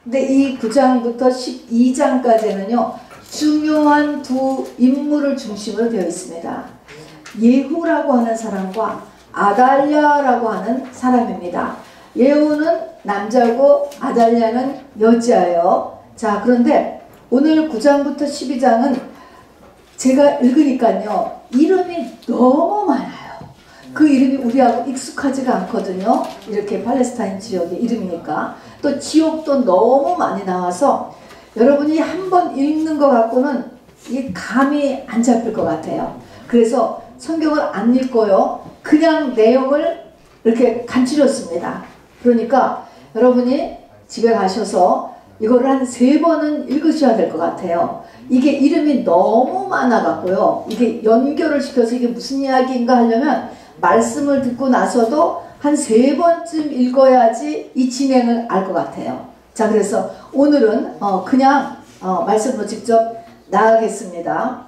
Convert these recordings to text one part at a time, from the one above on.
근데 이 9장부터 12장까지는요 중요한 두 인물을 중심으로 되어 있습니다. 예후라고 하는 사람과 아달랴라고 하는 사람입니다. 예후는 남자고 아달랴는 여자예요. 자, 그런데 오늘 9장부터 12장은 제가 읽으니까요 이름이 너무 많아요. 그 이름이 우리하고 익숙하지가 않거든요. 이렇게 팔레스타인 지역의 이름이니까. 또 지역도 너무 많이 나와서 여러분이 한번 읽는 것 갖고는 이 감이 안 잡힐 것 같아요. 그래서 성경을 안 읽고요 그냥 내용을 이렇게 간추렸습니다. 그러니까 여러분이 집에 가셔서 이거를 한 3번은 읽으셔야 될 것 같아요. 이게 이름이 너무 많아 갖고요 이게 연결을 시켜서 이게 무슨 이야기인가 하려면 말씀을 듣고 나서도 한 3번쯤 읽어야지 이 진행을 알 것 같아요. 자, 그래서 오늘은 그냥 말씀으로 직접 나가겠습니다.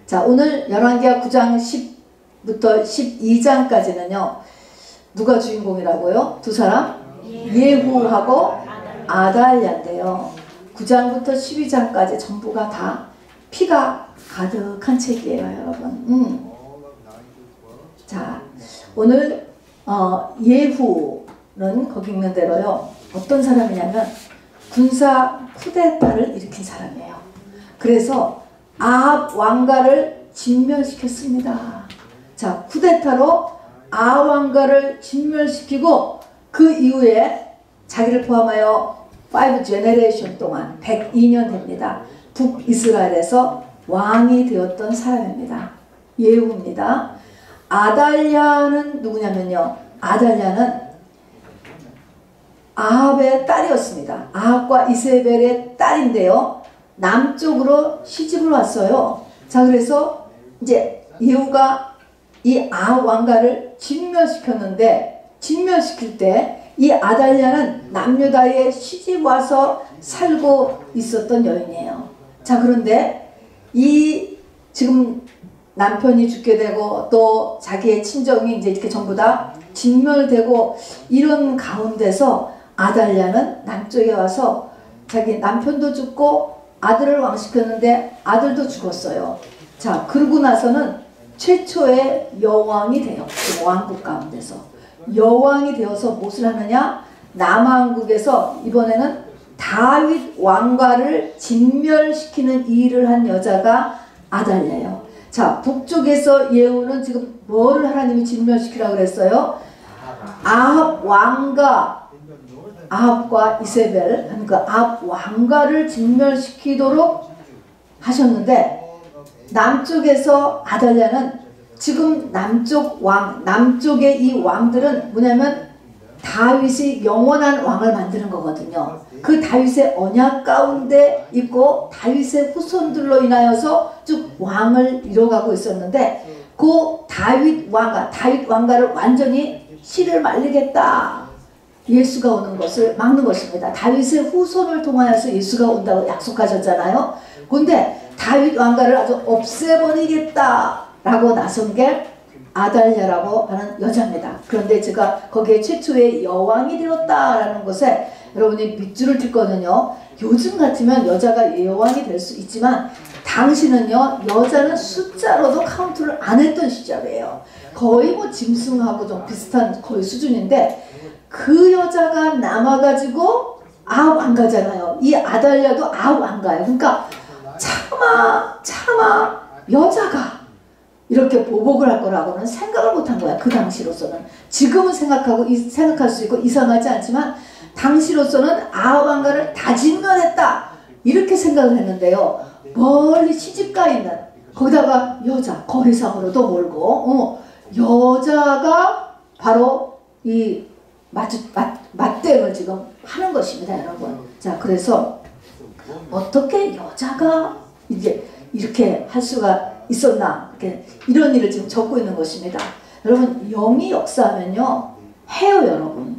자, 오늘 열왕기하 9장 10부터 12장까지는요 누가 주인공이라고요? 두 사람? 예후하고 아달랴인데요 9장부터 12장까지 전부가 다 피가 가득한 책이에요, 여러분. 자, 오늘 예후는 거기 있는 대로요 어떤 사람이냐면 군사 쿠데타를 일으킨 사람이에요. 그래서 아합 왕가를 진멸시켰습니다. 자, 쿠데타로 아합 왕가를 진멸시키고 그 이후에 자기를 포함하여 5 제너레이션 동안 102년 됩니다. 북이스라엘에서 왕이 되었던 사람입니다. 예후입니다. 아달랴는 누구냐면요 아달랴는 아합의 딸이었습니다. 아합과 이세벨의 딸인데요 남쪽으로 시집을 왔어요. 자, 그래서 이제 예후가 이 아합 왕가를 진멸시켰는데 진멸시킬 때 이 아달랴는 남유다에 시집 와서 살고 있었던 여인이에요. 자, 그런데 이 지금 남편이 죽게 되고 또 자기의 친정이 이제 이렇게 전부 다 진멸되고 이런 가운데서 아달랴는 남쪽에 와서 자기 남편도 죽고 아들을 왕시켰는데 아들도 죽었어요. 자, 그러고 나서는 최초의 여왕이 돼요. 그 왕국 가운데서 여왕이 되어서 무엇을 하느냐, 남왕국에서 이번에는 다윗 왕가를 진멸시키는 일을 한 여자가 아달랴예요. 자, 북쪽에서 예후는 지금 뭐를 하나님이 진멸시키라고 그랬어요? 아합 왕가, 아합과 이세벨, 그러니까 아합 왕가를 진멸시키도록 하셨는데 남쪽에서 아달랴는 지금 남쪽 왕, 남쪽의 이 왕들은 뭐냐면 다윗이 영원한 왕을 만드는 거거든요. 그 다윗의 언약 가운데 있고 다윗의 후손들로 인하여서 쭉 왕을 이뤄가고 있었는데 그 다윗 왕가를 완전히 씨를 말리겠다. 예수가 오는 것을 막는 것입니다. 다윗의 후손을 통하여서 예수가 온다고 약속하셨잖아요. 그런데 다윗 왕가를 아주 없애버리겠다 라고 나선 게 아달랴라고 하는 여자입니다. 그런데 제가 거기에 최초의 여왕이 되었다라는 것에 여러분이 밑줄을 긋거든요. 요즘 같으면 여자가 여왕이 될 수 있지만 당시는요 여자는 숫자로도 카운트를 안 했던 시절이에요. 거의 뭐 짐승하고 좀 비슷한 거의 수준인데 그 여자가 남아가지고 아합 왕가잖아요. 이 아달랴도 아합 왕가예요. 그러니까 차마 여자가 이렇게 보복을 할 거라고는 생각을 못한 거야. 그 당시로서는. 지금은 생각할 수 있고 이상하지 않지만 당시로서는 아합 왕가를 다 진멸했다 이렇게 생각을 했는데요. 멀리 시집가 있는 거기다가 여자 거리상으로도 몰고 여자가 바로 이 맞대응을 지금 하는 것입니다, 여러분. 자, 그래서 어떻게 여자가 이제 이렇게 할 수가 있었나, 이런 일을 지금 적고 있는 것입니다. 여러분, 영이 역사하면요 해요, 여러분.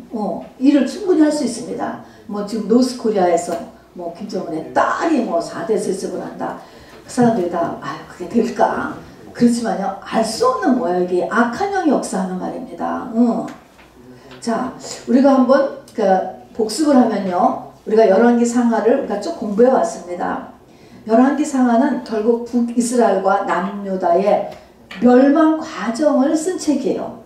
일을 충분히 할 수 있습니다. 뭐 지금 노스코리아에서 뭐 김정은의 딸이 뭐 4대 세습을 한다. 그 사람들이 다 그게 될까? 그렇지만요 알 수 없는 거예요. 이게 악한 영이 역사하는 말입니다. 자, 우리가 한번 복습을 하면요, 우리가 열왕기 상하를 우리가 쭉 공부해 왔습니다. 열왕기 상하는 결국 북이스라엘과 남유다의 멸망 과정을 쓴 책이에요.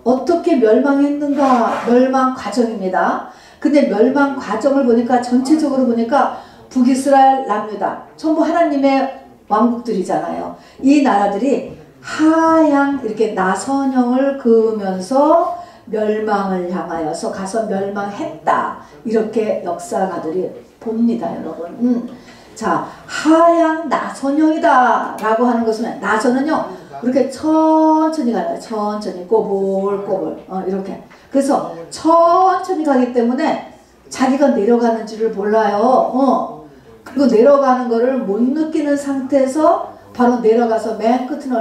어떻게 멸망했는가, 멸망 과정입니다. 근데 멸망 과정을 보니까 전체적으로 보니까 북이스라엘, 남유다 전부 하나님의 왕국들이잖아요. 이 나라들이 하양 이렇게 나선형을 그으면서 멸망을 향하여서 가서 멸망했다, 이렇게 역사가들이 봅니다, 여러분. 자, 하양 나선형이다 라고 하는 것은, 나선은요 그렇게 천천히 가요. 천천히 꼬불꼬불 이렇게. 그래서 천천히 가기 때문에 자기가 내려가는 줄을 몰라요. 그리고 내려가는 거를 못 느끼는 상태에서 바로 내려가서 맨 끝을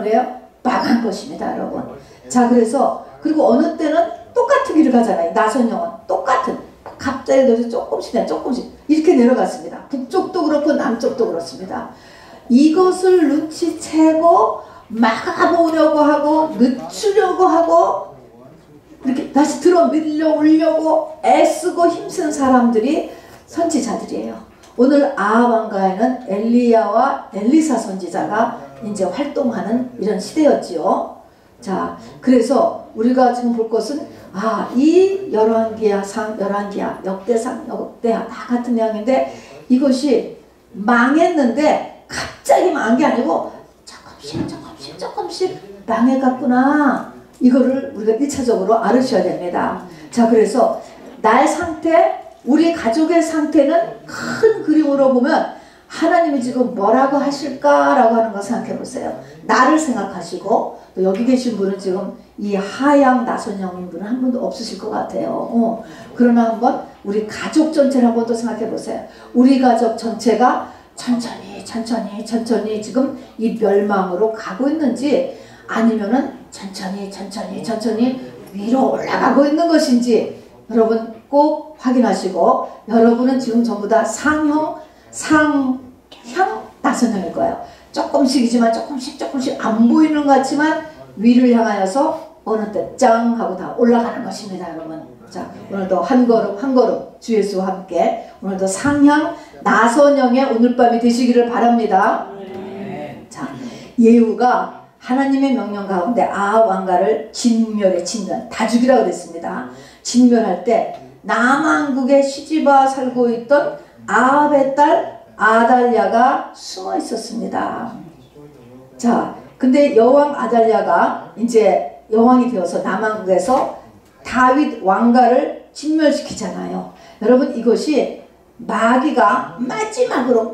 망한 것입니다, 여러분. 자, 그래서 그리고 어느 때는 똑같은 길을 가잖아요. 나선형은 똑같은, 갑자기 조금씩 이렇게 내려갔습니다. 북쪽도 그렇고 남쪽도 그렇습니다. 이것을 눈치채고 막아보려고 하고 늦추려고 하고 이렇게 다시 들어 밀려오려고 애쓰고 힘쓴 사람들이 선지자들이에요. 오늘 아합 왕가에는 엘리야와 엘리사 선지자가 이제 활동하는 이런 시대였지요. 자, 그래서 우리가 지금 볼 것은, 이 열왕기야, 역대상, 역대하 다 같은 내용인데 이것이 망했는데 갑자기 망한 게 아니고 조금씩 망해갔구나. 이거를 우리가 1차적으로 알으셔야 됩니다. 자, 그래서 나의 상태, 우리 가족의 상태는 큰 그림으로 보면 하나님이 지금 뭐라고 하실까라고 하는 거 생각해 보세요. 나를 생각하시고, 또 여기 계신 분은 지금 이 하양 나선형인 분은 한 분도 없으실 것 같아요. 그러나 한번 우리 가족 전체를 한번 또 생각해 보세요. 우리 가족 전체가 천천히 지금 이 멸망으로 가고 있는지, 아니면은 천천히 위로 올라가고 있는 것인지 여러분 꼭 확인하시고, 여러분은 지금 전부 다 상향 나선형일 거예요. 조금씩이지만 조금씩 안 보이는 것 같지만 위를 향하여서 어느 때 짱 하고 다 올라가는 것입니다, 여러분. 자, 오늘도 한 걸음 주 예수와 함께 오늘도 상향 나선형의 오늘 밤이 되시기를 바랍니다. 자, 예후가 하나님의 명령 가운데 아합 왕가를 진멸, 다 죽이라고 그랬습니다. 진멸할 때 남왕국에 시집와 살고 있던 아합의 딸 아달랴가 숨어 있었습니다. 자, 근데 여왕 아달랴가 이제 여왕이 되어서 남왕국에서 다윗 왕가를 진멸시키잖아요. 여러분, 이것이 마귀가 마지막으로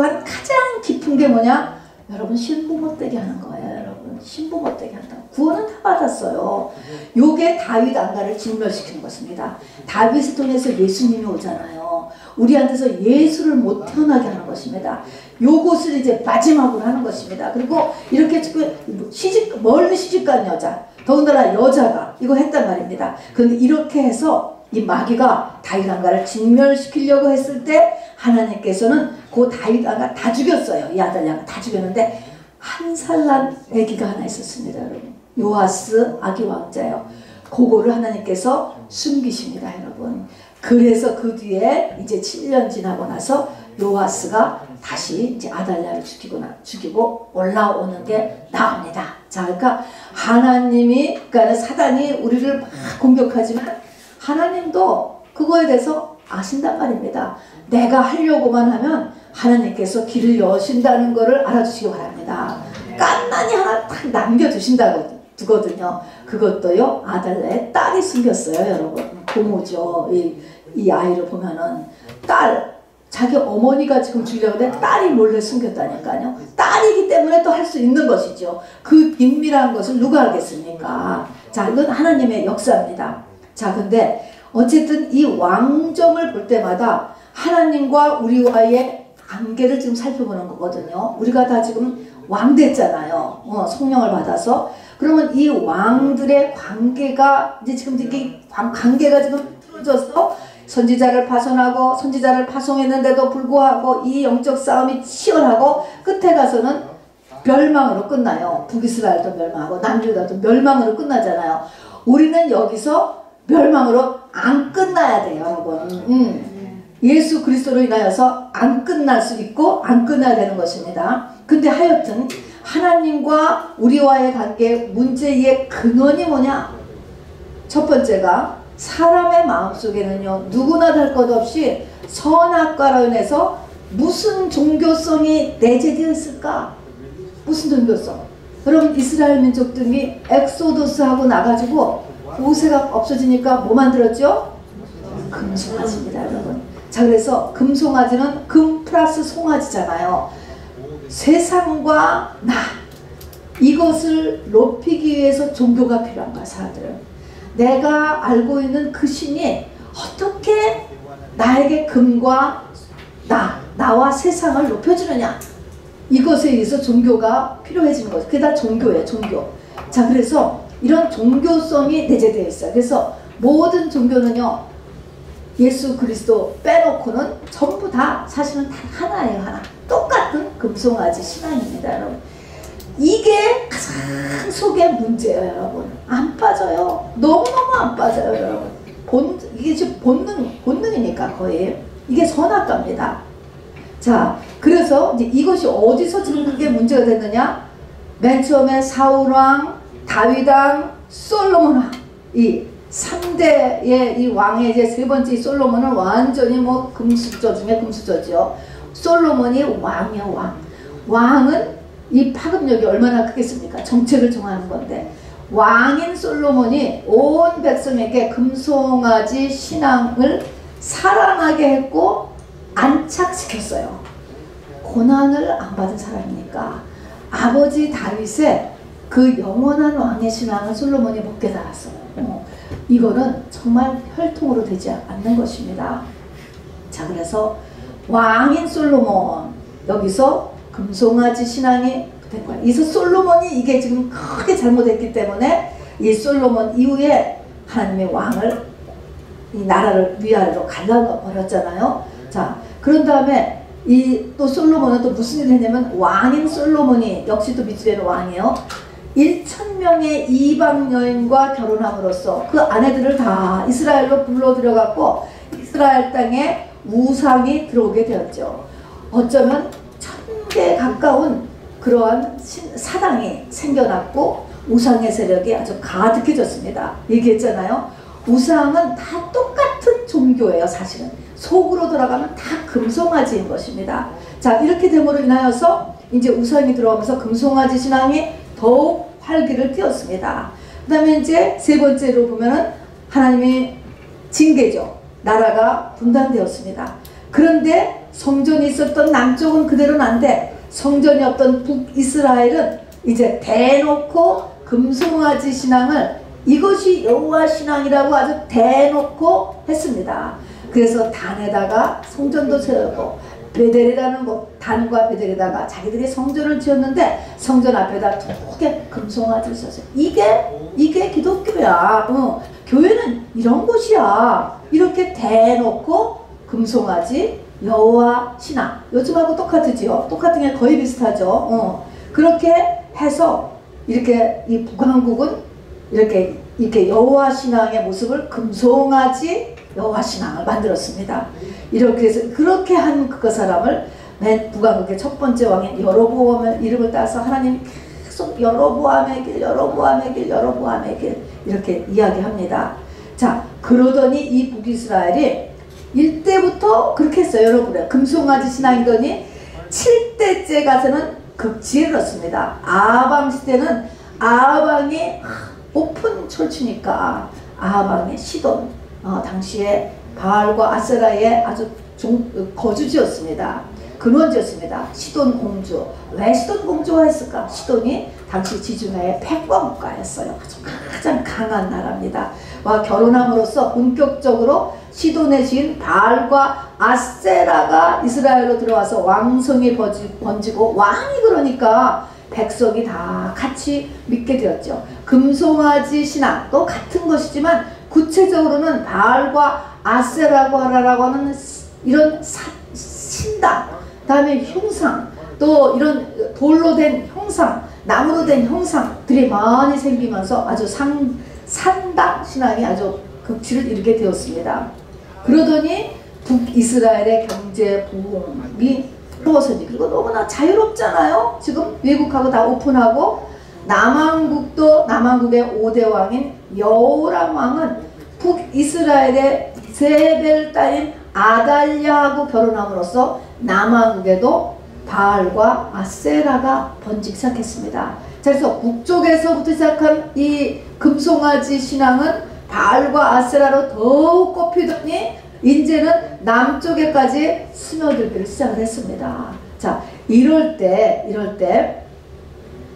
한 가장 깊은 게 뭐냐? 여러분, 신부 못되게 하는 거예요. 여러분, 신부 못되게 한다. 구원은 다 받았어요. 요게 다윗 왕가를 진멸시키는 것입니다. 다윗을 통해서 예수님이 오잖아요. 우리한테서 예수를 못 태어나게 하는 것입니다. 요것을 이제 마지막으로 하는 것입니다. 그리고 이렇게 멀리 시집간 여자, 더군다나 여자가 이거 했단 말입니다. 그런데 이렇게 해서 이 마귀가 다윗 왕가를 진멸시키려고 했을 때 하나님께서는 그 다윗 왕가 다 죽였어요. 이 아달랴가 다 죽였는데 한 살 난 아기가 하나 있었습니다, 여러분. 요아스 아기 왕자예요. 그거를 하나님께서 숨기십니다, 여러분. 그래서 그 뒤에 이제 7년 지나고 나서 요아스가 다시 이제 아달랴를 죽이고 올라오는 게 나옵니다. 자, 그러니까 그러니까 사단이 우리를 막 공격하지만 하나님도 그거에 대해서 아신단 말입니다. 내가 하려고만 하면 하나님께서 길을 여신다는 것을 알아주시기 바랍니다. 깐난이 하나 딱 남겨두신다거든요. 그것도요, 아달랴의 딸이 숨겼어요, 여러분. 고모죠. 이 아이를 보면은 자기 어머니가 지금 주려고 했는데 딸이 몰래 숨겼다니까요. 딸이기 때문에 또 할 수 있는 것이죠. 그 긴밀한 것을 누가 알겠습니까? 자, 이건 하나님의 역사입니다. 자, 근데 어쨌든 이 왕정을 볼 때마다 하나님과 우리와의 관계를 지금 살펴보는 거거든요. 우리가 다 지금 왕 됐잖아요. 성령을 받아서. 그러면 이 왕들의 관계가 이제 지금 이게 관계가 지금 틀어져서 선지자를 파송했는데도 불구하고 이 영적 싸움이 치열하고 끝에 가서는 멸망으로 끝나요. 북이스라엘도 멸망하고 남유다도 멸망으로 끝나잖아요. 우리는 여기서 멸망으로 안 끝나야 돼요, 여러분. 예수 그리스도로 인하여서 안 끝날 수 있고 안 끝나야 되는 것입니다. 근데 하여튼 하나님과 우리와의 관계 문제의 근원이 뭐냐? 첫 번째가 사람의 마음속에는요, 누구나 할 것 없이 선악과로 인해서 무슨 종교성이 내재되어 있을까? 무슨 종교성? 여러분, 이스라엘 민족들이 엑소더스 하고 나가지고 모세가 없어지니까 뭐 만들었죠? 금송아지입니다, 여러분. 자, 그래서 금송아지는 금 플러스 송아지잖아요. 세상과 나, 이것을 높이기 위해서 종교가 필요한 거야, 사람들은. 내가 알고 있는 그 신이 어떻게 나에게 금과 나와 세상을 높여주느냐, 이것에 의해서 종교가 필요해지는 거죠. 그게 다 종교예요, 종교. 자, 그래서 이런 종교성이 내재되어 있어요. 그래서 모든 종교는요, 예수 그리스도 빼놓고는 전부 다 사실은 다 하나예요, 하나. 똑같은 금송아지 신앙입니다, 여러분. 이게 가장 속의 문제예요, 여러분. 안 빠져요. 너무너무 안 빠져요, 여러분. 이게 지금 본능이니까 거의. 이게 선악과입니다. 자, 그래서 이제 이것이 어디서 지금 그게 문제가 됐느냐? 맨 처음에 사울왕, 다윗왕, 솔로몬왕, 이 3대의 이 왕의 이제 세 번째 이 솔로몬은 완전히 뭐 금수저 중에 금수저죠. 솔로몬이 왕이에요, 왕. 왕은 이 파급력이 얼마나 크겠습니까? 정책을 정하는 건데. 왕인 솔로몬이 온 백성에게 금송아지 신앙을 살아나게 했고 안착시켰어요. 고난을 안 받은 사람이니까. 아버지 다윗의 그 영원한 왕의 신앙을 솔로몬이 못 깨달았어요. 이거는 정말 혈통으로 되지 않는 것입니다. 자, 그래서 왕인 솔로몬, 여기서 금송아지 신앙이 된 거예요. 이서 솔로몬이 이게 지금 크게 잘못했기 때문에 이 솔로몬 이후에 하나님의 왕을, 이 나라를 위아래로 갈라버렸잖아요. 자, 그런 다음에 이 또 솔로몬은 또 무슨 일을 했냐면, 왕인 솔로몬이 역시 또 미주되는 왕이에요. 1000명의 이방 여인과 결혼함으로써 그 아내들을 다 이스라엘로 불러들여갖고 이스라엘 땅에 우상이 들어오게 되었죠. 어쩌면 1000개 가까운 그러한 사당이 생겨났고 우상의 세력이 아주 가득해졌습니다. 얘기했잖아요. 우상은 다 똑같은 종교예요, 사실은. 속으로 돌아가면 다 금송아지인 것입니다. 자, 이렇게 됨으로 인하여서 이제 우상이 들어오면서 금송아지 신앙이 더욱 활기를 띄웠습니다. 그 다음에 이제 세 번째로 보면은 하나님이 징계죠. 나라가 분단되었습니다. 그런데 성전이 있었던 남쪽은 그대로는 안 돼. 성전이 없던 북이스라엘은 이제 대놓고 금송아지 신앙을, 이것이 여호와 신앙이라고 아주 대놓고 했습니다. 그래서 단에다가 성전도 세우고 베델이라는 곳, 단과 베델에다가 자기들이 성전을 지었는데 성전 앞에다 두개 금송아지를 썼어요. 이게 기독교야. 교회는 이런 곳이야. 이렇게 대놓고 금송아지 여호와 신앙, 요즘하고 똑같으지요. 똑같은 게 거의 비슷하죠. 그렇게 해서 이렇게 이 북한국은 이렇게 여호와 신앙의 모습을 금송아지 여호와 신앙을 만들었습니다. 이렇게 해서 그렇게 한 그 사람을 맨 북왕국의 첫 번째 왕인 여로보암의 이름을 따서 하나님 계속 여로보암의 길, 여로보암의 길, 여로보암의 길 이렇게 이야기합니다. 자, 그러더니 이 북이스라엘이 1대부터 그렇게 했어요. 여러분, 금송아지 신앙이더니 7대째 가서는 극지에 이르렀습니다. 아하방 시대는 아하방이 오픈 철치니까 아하방의 시돈, 당시에 바알과 아세라의 아주 거주지였습니다. 근원지였습니다. 시돈 공주. 왜 시돈 공주가 했을까? 시돈이 당시 지중해의 패권국가였어요. 가장 강한 나라입니다. 와, 결혼함으로써 본격적으로 시돈의 지인 바알과 아세라가 이스라엘로 들어와서 왕성이 번지고 왕이 그러니까 백성이 다 같이 믿게 되었죠. 금송아지 신앙도 같은 것이지만 구체적으로는 바알과 아세라고 하는 이런 신당, 다음에 형상, 또 이런 돌로 된 형상, 나무로 된 형상들이 많이 생기면서 아주 산당 신앙이 아주 극치를 이루게 되었습니다. 그러더니 북이스라엘의 경제 부흥이 이루어서지. 그리고 너무나 자유롭잖아요. 지금 외국하고 다 오픈하고 남왕국의 5대 왕인 여호람 왕은 북이스라엘의 세벨 딸인 아달랴하고 결혼함으로써 남왕국에도 바알과 아세라가 번지기 시작했습니다. 그래서 북쪽에서부터 시작한 이 금송아지 신앙은 바알과 아세라로 더욱 꼽히더니 이제는 남쪽에까지 스며들기를 시작을 했습니다. 자, 이럴 때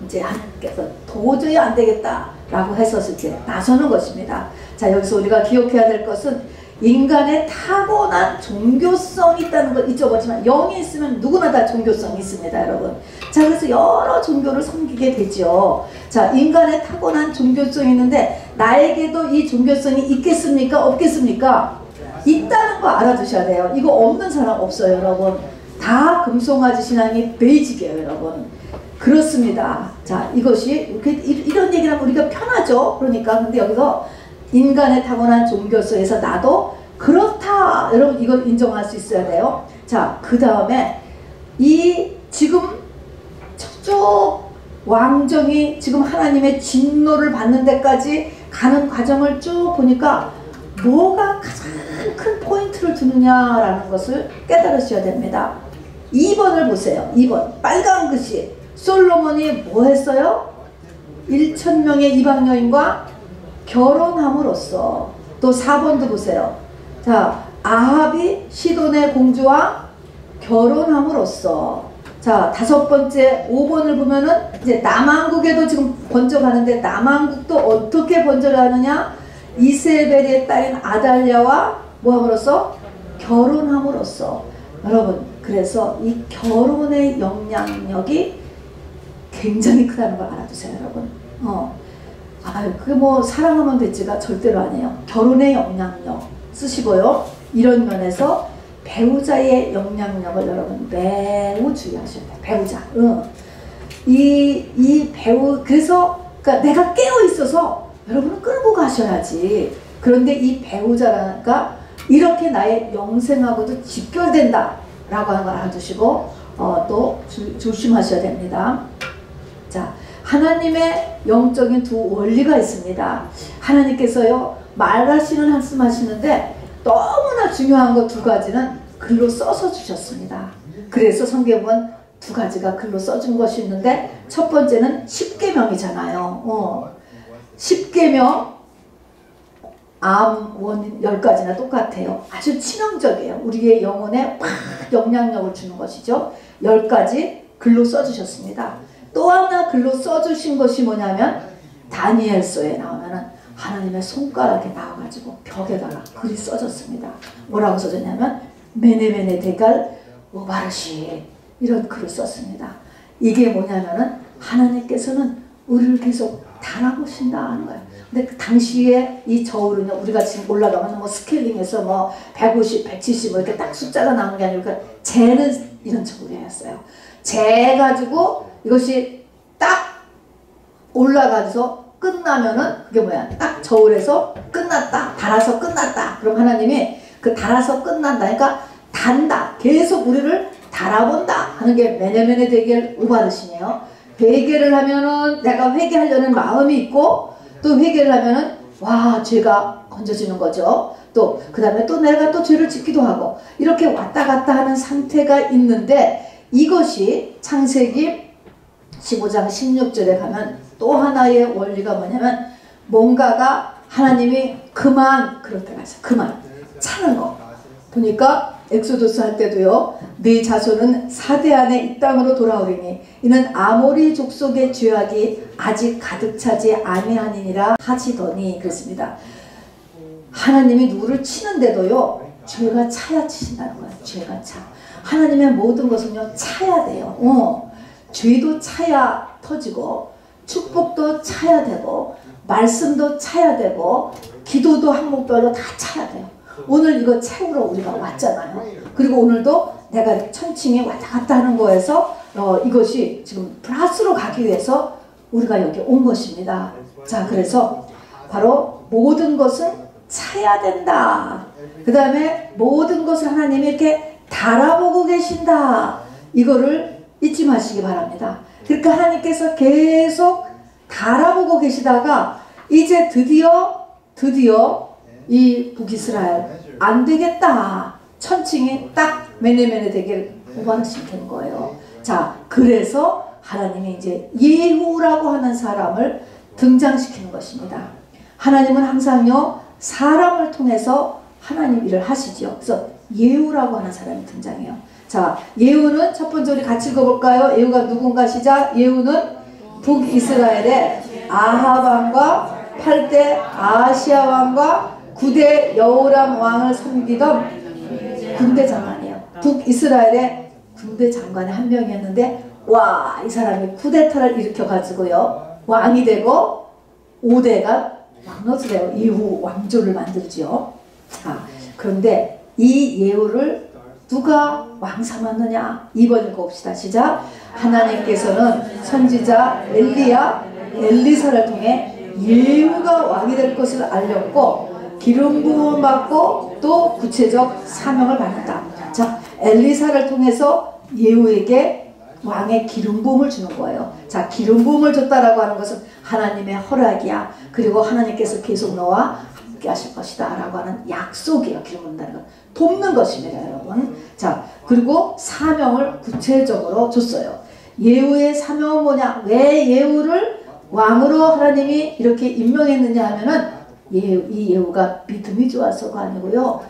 이제 하나님께서 도저히 안 되겠다라고 했었을 때 나서는 것입니다. 자, 여기서 우리가 기억해야 될 것은 인간의 타고난 종교성이 있다는 걸 잊어버리지만 영이 있으면 누구나 다 종교성이 있습니다, 여러분. 자, 그래서 여러 종교를 섬기게 되죠. 자, 인간의 타고난 종교성이 있는데 나에게도 이 종교성이 있겠습니까? 없겠습니까? 있다는 거 알아두셔야 돼요. 이거 없는 사람 없어요, 여러분. 다 금송아지 신앙이 베이직이에요, 여러분. 그렇습니다. 자, 이것이 이런 얘기를 하면 우리가 편하죠. 그러니까 근데 여기서 인간의 타고난 종교성에서 나도 그렇다. 여러분 이걸 인정할 수 있어야 돼요. 자, 그 다음에 이 지금 저쪽 왕정이 지금 하나님의 진노를 받는 데까지 가는 과정을 쭉 보니까 뭐가 가장 큰 포인트를 두느냐라는 것을 깨달으셔야 됩니다. 2번을 보세요. 2번 빨간 글씨. 솔로몬이 뭐 했어요? 1,000명의 이방 여인과 결혼함으로써. 또 4번도 보세요. 자, 아합이 시돈의 공주와 결혼함으로써. 자, 5번째 5번을 보면은 이제 남왕국에도 지금 번져가는데 남왕국도 어떻게 번져가느냐? 이세벨의 딸인 아달랴와 뭐함으로써? 결혼함으로써. 여러분, 그래서 이 결혼의 영향력이 굉장히 크다는 걸 알아두세요, 여러분. 그게 뭐 사랑하면 됐지가 절대로 아니에요. 결혼의 영향력 쓰시고요. 이런 면에서 배우자의 영향력을 여러분 매우 주의하셔야 돼요. 배우자. 이 배우, 그래서 그러니까 내가 깨어 있어서 여러분은 끌고 가셔야지. 그런데 이 배우자가 이렇게 나의 영생하고도 직결된다 라고 하는 걸 알아두시고 또 조심하셔야 됩니다. 자, 하나님의 영적인 두 원리가 있습니다. 하나님께서요 말씀하시는데 너무나 중요한 거 2가지는 글로 써서 주셨습니다. 그래서 성경은 2가지가 글로 써준 것이 있는데 첫 번째는 십계명이잖아요. 십계명 암원 10가지나 똑같아요. 아주 치명적이에요. 우리의 영혼에 막 영향력을 주는 것이죠. 10가지 글로 써주셨습니다. 또 하나 글로 써주신 것이 뭐냐면 다니엘서에 나오면은 하나님의 손가락에 나와가지고 벽에다가 글이 써졌습니다. 뭐라고 써졌냐면 메네메네 데갈 오바르시 이런 글을 썼습니다. 이게 뭐냐면은 하나님께서는 우리를 계속 달아보신다 하는 거예요. 근데 그 당시에 이 저울은요, 우리가 지금 올라가면 뭐 스케일링해서 뭐 150, 170 뭐 이렇게 딱 숫자가 나오는 게 아니고 재는 이런 저울이었어요. 재가지고 이것이 딱 올라가서 끝나면은 그게 뭐야? 딱 저울에서 끝났다. 달아서 끝났다. 그럼 하나님이 그 달아서 끝난다. 그러니까 단다. 계속 우리를 달아본다 하는 게 메네메네 데겔 우바르시네요. 회개를 하면은 내가 회개하려는 마음이 있고 또 회개를 하면은 와 죄가 건져지는 거죠. 또 그 다음에 또 내가 또 죄를 짓기도 하고 이렇게 왔다 갔다 하는 상태가 있는데 이것이 창세기 15장 16절에 가면 또 하나의 원리가 뭐냐면 뭔가가 하나님이 그만 그럴 때가 있어요. 그만 차는 거 보니까 엑소도스 할 때도요. 네 자손은 4대 안에 이 땅으로 돌아오리니 이는 아모리 족속의 죄악이 아직 가득 차지 아니하니라 하시더니 그랬습니다. 하나님이 누구를 치는데도요. 죄가 차야 치신다는 거예요. 죄가 차. 하나님의 모든 것은요. 차야 돼요. 죄도 차야 터지고 축복도 차야 되고 말씀도 차야 되고 기도도 항목별로 다 차야 돼요. 오늘 이거 채우러 우리가 왔잖아요. 그리고 오늘도 내가 천칭이 왔다 갔다 하는 거에서 이것이 지금 플러스로 가기 위해서 우리가 여기 온 것입니다. 자, 그래서 바로 모든 것은 차야 된다. 그 다음에 모든 것을 하나님이 이렇게 달아보고 계신다. 이거를 잊지 마시기 바랍니다. 그러니까 하나님께서 계속 달아보고 계시다가 이제 드디어 이 북이스라엘 안 되겠다. 천칭이 딱 메네메네 되길 고발시킨 거예요. 자, 그래서 하나님이 이제 예후라고 하는 사람을 등장시키는 것입니다. 하나님은 항상요 사람을 통해서 하나님 일을 하시죠. 그래서 예후라고 하는 사람이 등장해요. 자, 예후는 첫 번째 우리 같이 읽어볼까요? 예후가 누군가 시작. 예후는 북이스라엘의 아합 왕과 8대 아시아 왕과 9대 여호람 왕을 섬기던 군대 장관이에요. 북이스라엘의 군대 장관의 한 명이었는데 와, 이 사람이 쿠데타를 일으켜가지고요 왕이 되고 5대가 왕노릇을 해요. 이후 왕조를 만들죠. 자, 그런데 이 예후를 누가 왕 삼았느냐? 2번 읽어봅시다. 시작. 하나님께서는 선지자 엘리사를 통해 예후가 왕이 될 것을 알렸고 기름 부음을 받고 또 구체적 사명을 받는다. 자, 엘리사를 통해서 예후에게 왕의 기름 부음을 주는 거예요. 자, 기름 부음을 줬다라고 하는 것은 하나님의 허락이야. 그리고 하나님께서 계속 너와 함께 하실 것이다 라고 하는 약속이에요. 기름 부음다는 건 돕는 것입니다, 여러분. 자, 그리고 사명을 구체적으로 줬어요. 예후의 사명은 뭐냐? 왜 예후를 왕으로 하나님이 이렇게 임명했느냐 하면은 이 예후가 믿음이 좋아서가 아니고요.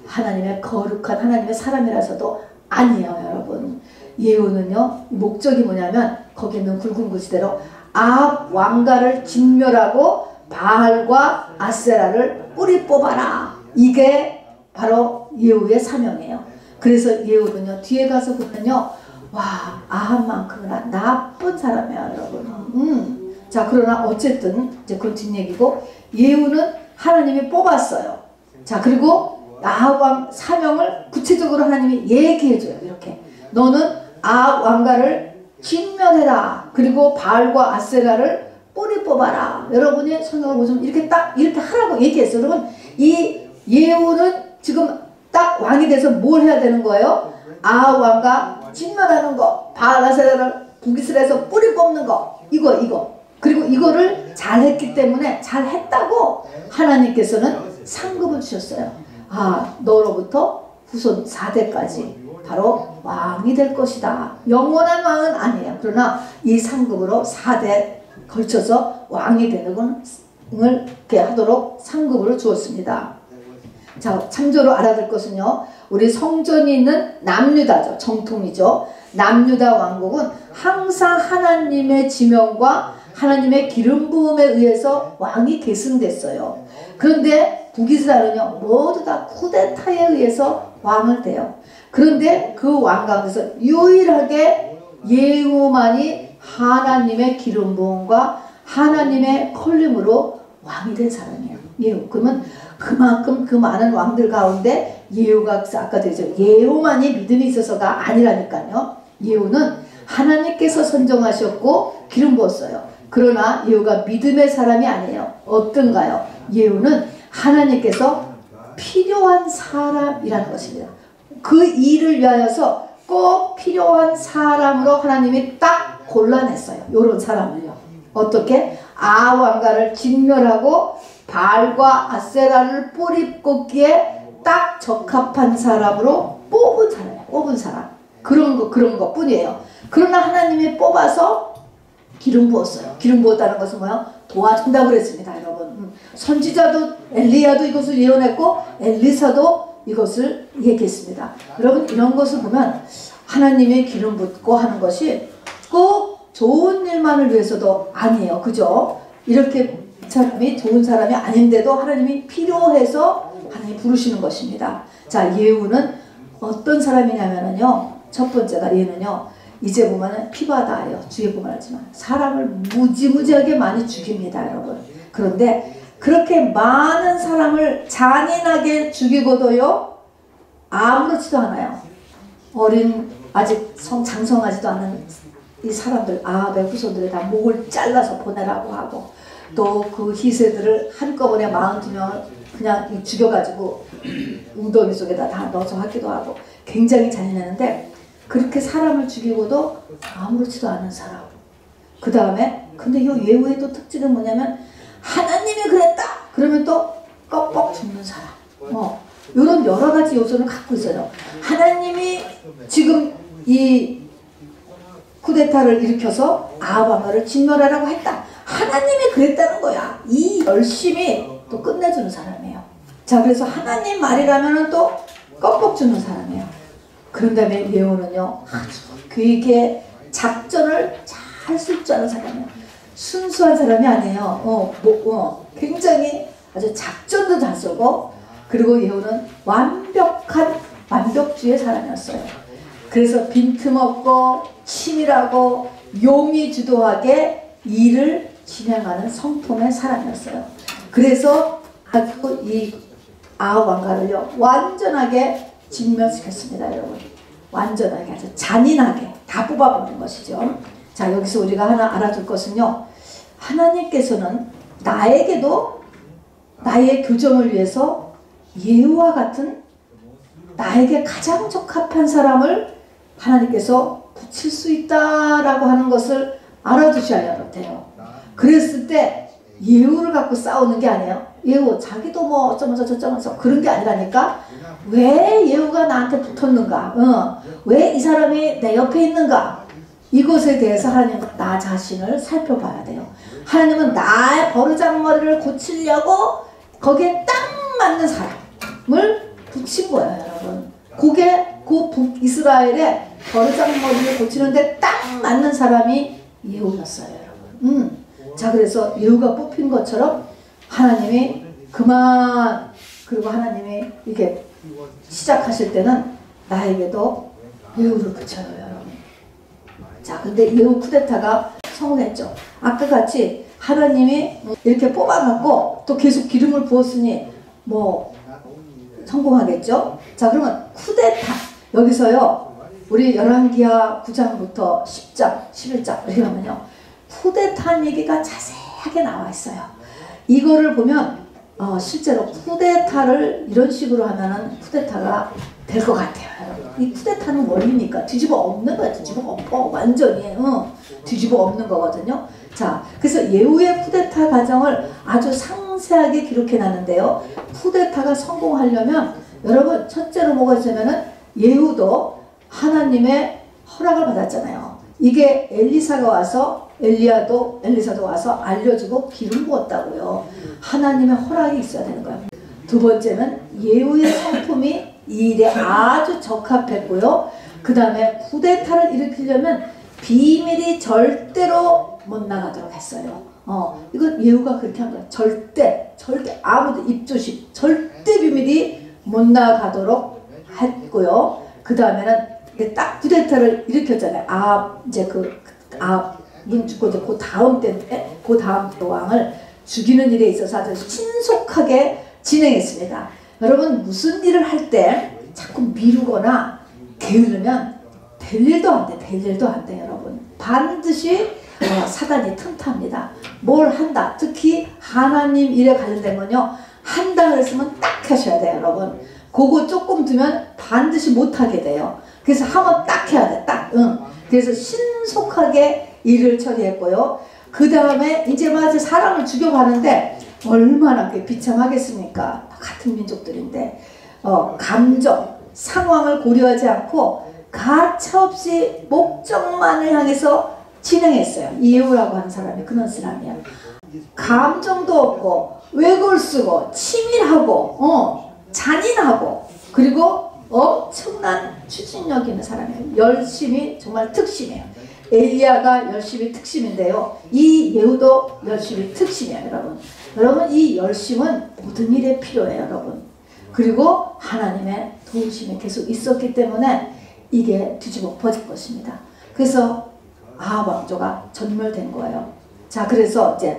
하나님의 거룩한 하나님의 사람이라서도 아니에요, 여러분. 예후는요, 목적이 뭐냐면 거기 있는 굵은 구시대로 아합 왕가를 진멸하고 바알과 아세라를 뿌리 뽑아라. 이게 바로 예후의 사명이에요. 그래서 예후는요, 뒤에 가서 보면요, 와, 아합만큼은 나쁜 사람이야, 여러분. 자, 그러나 어쨌든 이제 그건 뒷얘기고 예후는 하나님이 뽑았어요. 자, 그리고 아합 왕 사명을 구체적으로 하나님이 얘기해줘요. 이렇게 너는 아합 왕가를 진멸해라. 그리고 바알과 아세라를 뿌리 뽑아라. 여러분이 성경을 보시면 이렇게 딱 이렇게 하라고 얘기했어요. 여러분, 이 예후는 지금 딱 왕이 돼서 뭘 해야 되는 거예요? 아합 왕가 진멸하는 거, 바알 아세라를 북이스라엘에서 뿌리 뽑는 거, 이거. 그리고 이거를 잘했기 때문에 잘했다고 하나님께서는 상급을 주셨어요. 아, 너로부터 후손 4대까지 바로 왕이 될 것이다. 영원한 왕은 아니에요. 그러나 이 상급으로 4대 걸쳐서 왕이 되는 것을 이렇게 하도록 상급을 주었습니다. 자, 참조로 알아둘 것은요, 우리 성전이 있는 남유다죠. 정통이죠. 남유다 왕국은 항상 하나님의 지명과 하나님의 기름 부음에 의해서 왕이 계승됐어요. 그런데 북이스라엘은요, 모두 다 쿠데타에 의해서 왕을 돼요. 그런데 그 왕 가운데서 유일하게 예후만이 하나님의 기름 부음과 하나님의 콜림으로 왕이 된 사람이에요. 예후. 그러면 그만큼 그 많은 왕들 가운데 예후가 아까 되죠. 예후만이 믿음이 있어서가 아니라니까요. 예후는 하나님께서 선정하셨고 기름 부었어요. 그러나 예후가 믿음의 사람이 아니에요. 어떤가요? 예후는 하나님께서 필요한 사람이라는 것입니다. 그 일을 위하여서 꼭 필요한 사람으로 하나님이 딱 골라냈어요. 이런 사람을요. 어떻게? 아합 왕가를 진멸하고 바알과 아세라를 뿌리 뽑기에 딱 적합한 사람으로 뽑은 사람이에요. 뽑은 사람. 그런 것 뿐이에요. 그러나 하나님이 뽑아서 기름 부었어요. 기름 부었다는 것은 뭐예요? 도와준다고 그랬습니다, 여러분. 선지자도 엘리야도 이것을 예언했고 엘리사도 이것을 얘기했습니다. 여러분, 이런 것을 보면 하나님의 기름 붓고 하는 것이 꼭 좋은 일만을 위해서도 아니에요. 그죠? 이렇게 사람이 좋은 사람이 아닌데도 하나님이 필요해서 하나님이 부르시는 것입니다. 자, 예후는 어떤 사람이냐면요, 첫 번째가 얘는요, 이제 보면은 피바다예요. 주위에 보면 알지만 사람을 무지무지하게 많이 죽입니다, 여러분. 그런데 그렇게 많은 사람을 잔인하게 죽이고도요, 아무렇지도 않아요. 어린 아직 장성하지도 않은 이 사람들, 아합의 후손들이 다 목을 잘라서 보내라고 하고, 또 그 희세들을 한꺼번에 42명을 그냥 죽여가지고 웅덩이 속에다 다 넣어서 하기도 하고 굉장히 잔인했는데 그렇게 사람을 죽이고도 아무렇지도 않은 사람. 그 다음에 근데 이 예후의 또 특징은 뭐냐면 하나님이 그랬다 그러면 또 꺽꺽 죽는 사람. 이런 여러 가지 요소를 갖고 있어요. 하나님이 지금 이 쿠데타를 일으켜서 아합 왕가를 진멸하라고 했다. 하나님이 그랬다는 거야. 이 열심히 또 끝내주는 사람이에요. 자, 그래서 하나님 말이라면 또 꺽꺽 주는 사람이에요. 그런 다음에 예후는요 아주 그에게 작전을 잘 쓸 줄 아는 사람이에요. 순수한 사람이 아니에요. 굉장히 아주 작전도 잘 쓰고 그리고 예후는 완벽한 완벽주의 사람이었어요. 그래서 빈틈없고 치밀하고 용의주도하게 일을 진행하는 성품의 사람이었어요. 그래서 아주 이 아합 왕가를요 완전하게 진멸시켰습니다. 여러분 완전하게 아주 잔인하게 다 뽑아버린 것이죠. 자, 여기서 우리가 하나 알아둘 것은요 하나님께서는 나에게도 나의 교정을 위해서 예후와 같은 나에게 가장 적합한 사람을 하나님께서 붙일 수 있다라고 하는 것을 알아두셔야 돼요. 그랬을 때 예후를 갖고 싸우는 게 아니에요. 예후 자기도 뭐 어쩌면서 저쩌면서 그런 게 아니라니까. 왜 예후가 나한테 붙었는가, 왜 이 사람이 내 옆에 있는가, 이것에 대해서 하나님은 나 자신을 살펴봐야 돼요. 하나님은 나의 버르장머리를 고치려고 거기에 딱 맞는 사람을 붙인 거예요. 여러분 그게 그 북이스라엘의 버르장머리를 고치는데 딱 맞는 사람이 예후였어요. 여러분 자, 그래서 예후가 뽑힌 것처럼 하나님이 그리고 하나님이 이렇게 시작하실 때는 나에게도 예후를 붙여요. 여러분 자, 근데 예후 쿠데타가 성공했죠. 아까 같이 하나님이 이렇게 뽑아갖고 또 계속 기름을 부었으니 뭐 성공하겠죠. 자, 그러면 쿠데타 여기서요 우리 열왕기하 9장부터 10장 11장 이렇게 하면요 쿠데타 얘기가 자세하게 나와 있어요. 이거를 보면 실제로 쿠데타를 이런 식으로 하면은 쿠데타가 될 것 같아요. 여러분 이 쿠데타는 원리니까 뒤집어 엎는 거야. 뒤집어 엎어 완전히 뒤집어 엎는 거거든요. 자, 그래서 예후의 쿠데타 과정을 아주 상세하게 기록해 놨는데요. 쿠데타가 성공하려면 여러분 첫째로 뭐가 있냐면은 예후도 하나님의 허락을 받았잖아요. 이게 엘리사도 와서 알려주고 기름 부었다고요. 하나님의 허락이 있어야 되는 거예요. 두 번째는 예후의 성품이 이 일에 아주 적합했고요. 그 다음에 쿠데타를 일으키려면 비밀이 절대로 못 나가도록 했어요. 이건 예후가 그렇게 한 거예요. 절대 아무도 입조심 절대 비밀이 못 나가도록 했고요. 그 다음에는 딱 쿠데타를 일으켰잖아요. 이제 문 죽고 이제 그 다음 때 왕을 죽이는 일에 있어서 아주 신속하게 진행했습니다. 여러분 무슨 일을 할 때 자꾸 미루거나 게으르면 될 일도 안 돼. 여러분 반드시 사단이 틈탑니다. 뭘 한다. 특히 하나님 일에 관련된 건요 한다 그랬으면 딱 하셔야 돼요. 여러분 그거 조금 두면 반드시 못하게 돼요. 그래서 하면 딱 해야 돼. 그래서 신속하게 일을 처리했고요. 그 다음에 이제 사람을 죽여가는데 얼마나 비참하겠습니까? 같은 민족들인데 감정, 상황을 고려하지 않고 가차없이 목적만을 향해서 진행했어요. 예후라고 하는 사람이 그런 사람이야. 감정도 없고 왜골 쓰고 치밀하고 잔인하고 그리고 엄청난 추진력 있는 사람이에요. 열심히 정말 특심이에요. 엘리야가 열심히 특심인데요. 이 예후도 열심히 특심이에요. 여러분 이 열심은 모든 일에 필요해요. 여러분 그리고 하나님의 도우심이 계속 있었기 때문에 이게 뒤집어 엎어질 것입니다. 그래서 아합 왕조가 전멸된 거예요. 자, 그래서 이제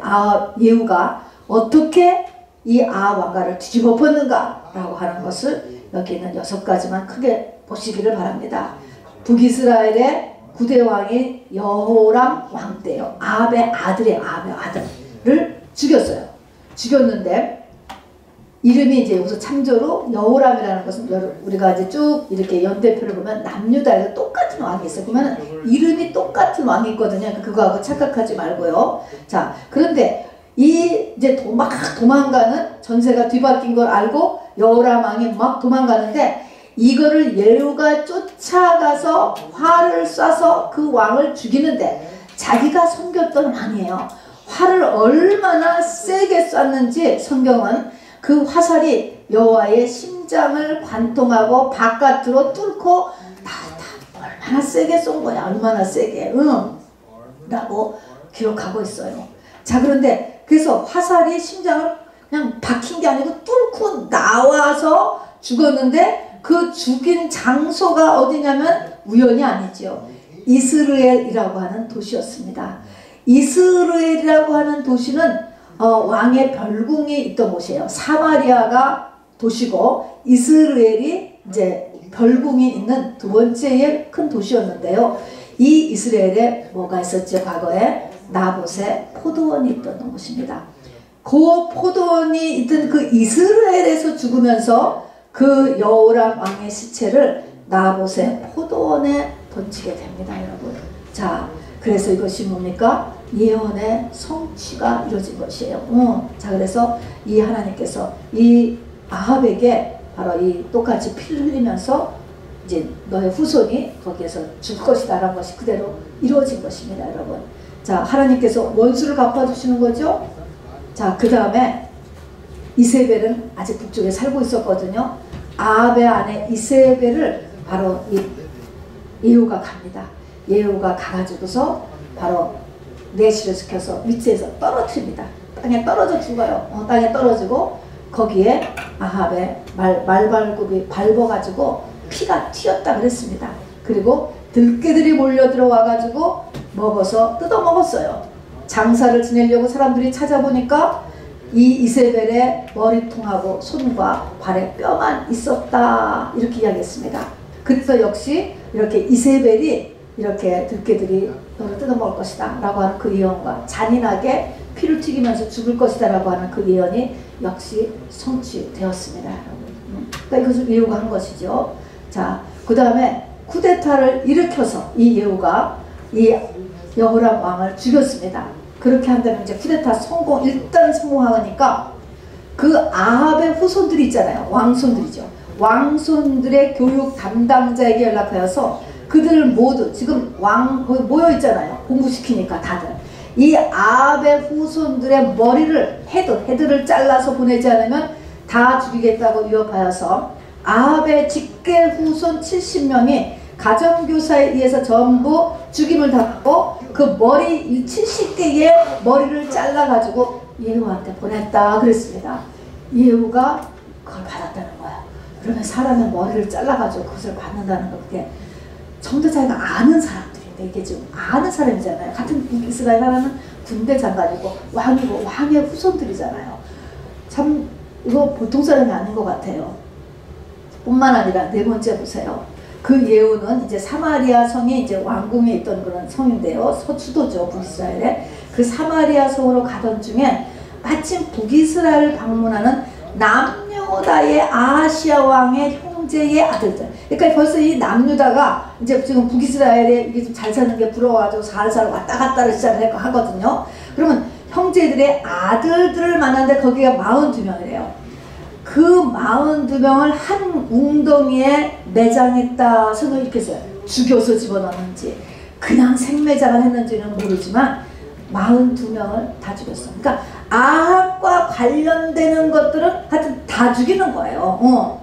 예후가 어떻게 이 아합 왕가를 뒤집어 엎었는가 라고 하는 것을 여기 있는 6가지만 크게 보시기를 바랍니다. 북이스라엘의 9대 왕이 여호람 왕 때요. 아합의 아들을 죽였어요. 죽였는데 이름이 이제 여기서 참조로 여호람이라는 것은 우리가 이제 쭉 이렇게 연대표를 보면 남유다에서 똑같은 왕이 있어요. 그러면 이름이 똑같은 왕이 있거든요. 그거하고 착각하지 말고요. 자, 그런데 이 이제 막 도망가는 전세가 뒤바뀐 걸 알고 여호람 왕이 막 도망가는데 이거를 예후가 쫓아가서 활을 쏴서 그 왕을 죽이는데 자기가 섬겼던 왕이에요. 활을 얼마나 세게 쐈는지 성경은 그 화살이 여호와의 심장을 관통하고 바깥으로 뚫고 얼마나 세게 쏜 거야. 얼마나 세게 라고 기록하고 있어요. 자, 그런데 그래서 화살이 심장을 그냥 박힌 게 아니고 뚫고 나와서 죽었는데 그 죽인 장소가 어디냐면 우연이 아니죠. 이스라엘이라고 하는 도시였습니다. 이스라엘이라고 하는 도시는 왕의 별궁이 있던 곳이에요. 사마리아가 도시고 이스라엘이 이제 별궁이 있는 두 번째의 큰 도시였는데요. 이 이스라엘에 뭐가 있었죠? 과거에 나봇의 포도원이 있던 곳입니다. 그 포도원이 있던 그 이스라엘에서 죽으면서 그 여호람 왕의 시체를 나봇의 포도원에 던지게 됩니다, 여러분. 자, 그래서 이것이 뭡니까? 예언의 성취가 이루어진 것이에요. 자, 그래서 이 하나님께서 이 아합에게 바로 이 똑같이 피를 흘리면서 이제 너의 후손이 거기에서 죽을 것이다 라는 것이 그대로 이루어진 것입니다, 여러분. 자, 하나님께서 원수를 갚아주시는 거죠. 자, 그 다음에 이세벨은 아직 북쪽에 살고 있었거든요. 아합의 아내 이세벨을 바로 이 예후가 갑니다. 예후가 가가지고서 바로 내실을 시켜서 위치에서 떨어뜨립니다. 땅에 떨어져 죽어요. 땅에 떨어지고 거기에 아합의 말발굽이 밟아가지고 피가 튀었다 그랬습니다. 그리고 들깨들이 몰려 들어와가지고 먹어서 뜯어먹었어요. 장사를 지내려고 사람들이 찾아보니까 이 이세벨의 머리통하고 손과 발에 뼈만 있었다 이렇게 이야기했습니다. 그래서 역시 이렇게 이세벨이 이렇게 들깨들이 너를 뜯어먹을 것이다 라고 하는 그 예언과 잔인하게 피를 튀기면서 죽을 것이다 라고 하는 그 예언이 역시 성취되었습니다, 여러분. 그러니까 이것을 예후가 한 것이죠. 자, 그 다음에 쿠데타를 일으켜서 이 예후가 이 여호람 왕을 죽였습니다. 그렇게 한다면 이제 쿠데타 일단 성공하니까 그 아합의 후손들이 있잖아요. 왕손들이죠. 왕손들의 교육 담당자에게 연락하여서 그들 모두 지금 거기 모여 있잖아요. 공부시키니까 다들. 이 아합의 후손들의 머리를 헤드를 잘라서 보내지 않으면 다 죽이겠다고 위협하여서 아합의 직계 후손 70명이 가정교사에 의해서 전부 죽임을 당하고 그 머리 70개의 머리를 잘라가지고 예후한테 보냈다 그랬습니다. 예후가 그걸 받았다는 거야. 그러면 사람의 머리를 잘라가지고 그것을 받는다는 거, 그게 전부 자기가 아는 사람들인데, 이게 지금 아는 사람이잖아요. 같은 이스라엘 하나는 군대 장관이고 왕이고 왕의 후손들이잖아요. 참 이거 보통 사람이 아닌 것 같아요. 뿐만 아니라 네 번째 보세요. 그 예후는 이제 사마리아 성이 이제 왕궁에 있던 그런 성인데요. 서수도죠, 북이스라엘에. 그 사마리아 성으로 가던 중에 마침 북이스라엘을 방문하는 남유다의 아하시아 왕의 형제의 아들들. 그러니까 벌써 이 남유다가 이제 지금 북이스라엘에 이게 좀 잘 사는 게 부러워가지고 살살 왔다 갔다를 시작을 하거든요. 그러면 형제들의 아들들을 만났는데 거기가 42명이래요. 그 42명을 한 웅덩이에 매장했다. 성경이 이렇게 써요. 죽여서 집어넣는지 그냥 생매장을 했는지는 모르지만 42명을 다 죽였어. 그러니까 아합과 관련되는 것들은 하여튼 다 죽이는 거예요.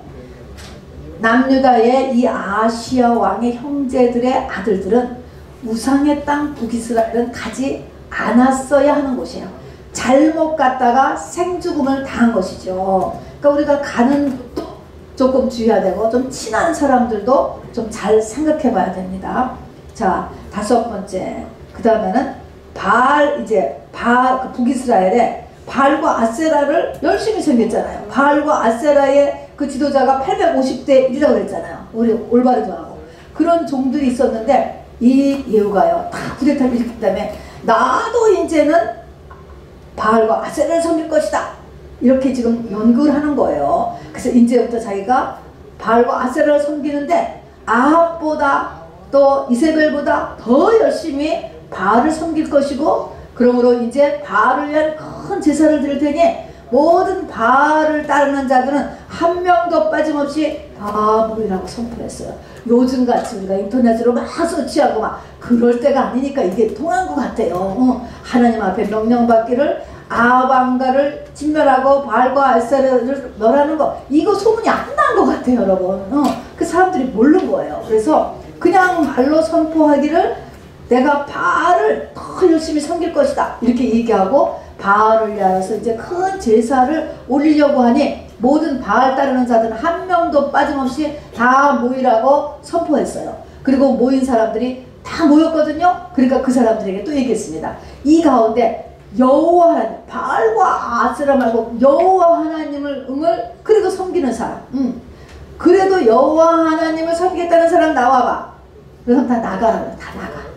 남유다의 이 아하시아 왕의 형제들의 아들들은 우상의 땅 북이스라엘은 가지 않았어야 하는 곳이에요. 잘못 갔다가 생죽음을 당한 것이죠. 그러니까 우리가 가는 것도 조금 주의해야 되고 좀 친한 사람들도 좀 잘 생각해 봐야 됩니다. 자, 다섯 번째. 그 다음에는 그 북이스라엘에 바알과 아세라를 열심히 섬겼잖아요. 바알과 아세라의 그 지도자가 850대 1이라고 그랬잖아요. 우리 올바르게 하고. 그런 종들이 있었는데 이 예후가요, 다 쿠데타를 일으킨 다음에 나도 이제는 바알과 아세라를 섬길 것이다 이렇게 지금 연구를 하는 거예요. 그래서 이제부터 자기가 바알과 아세라를 섬기는데 아합보다 또 이세벨보다 더 열심히 바알을 섬길 것이고, 그러므로 이제 바알을 위한 큰 제사를 드릴 테니 모든 바알을 따르는 자들은 한 명도 빠짐없이 다 모이라고 선포했어요. 요즘같이 우리가 인터넷으로 막 서치하고 막 그럴 때가 아니니까 이게 통한 것 같아요. 하나님 앞에 명령받기를 아합 왕가를 진멸하고 바알과 아세라를 멸하는 거, 이거 소문이 안 난 것 같아요, 여러분. 그 사람들이 모르는 거예요. 그래서 그냥 말로 선포하기를 내가 바알을 더 열심히 섬길 것이다 이렇게 얘기하고 바알을 위하여서 이제 큰 제사를 올리려고 하니 모든 바알 따르는 자들은 한 명도 빠짐없이 다 모이라고 선포했어요. 그리고 모인 사람들이 다 모였거든요. 그러니까 그 사람들에게 또 얘기했습니다. 이 가운데 여호와 하나님, 바알과 아세라 말고 여호와 하나님을 그리고 섬기는 사람, 그래도 여호와 하나님을 섬기겠다는 사람 나와봐. 그래서 다 나가라고. 다 나가.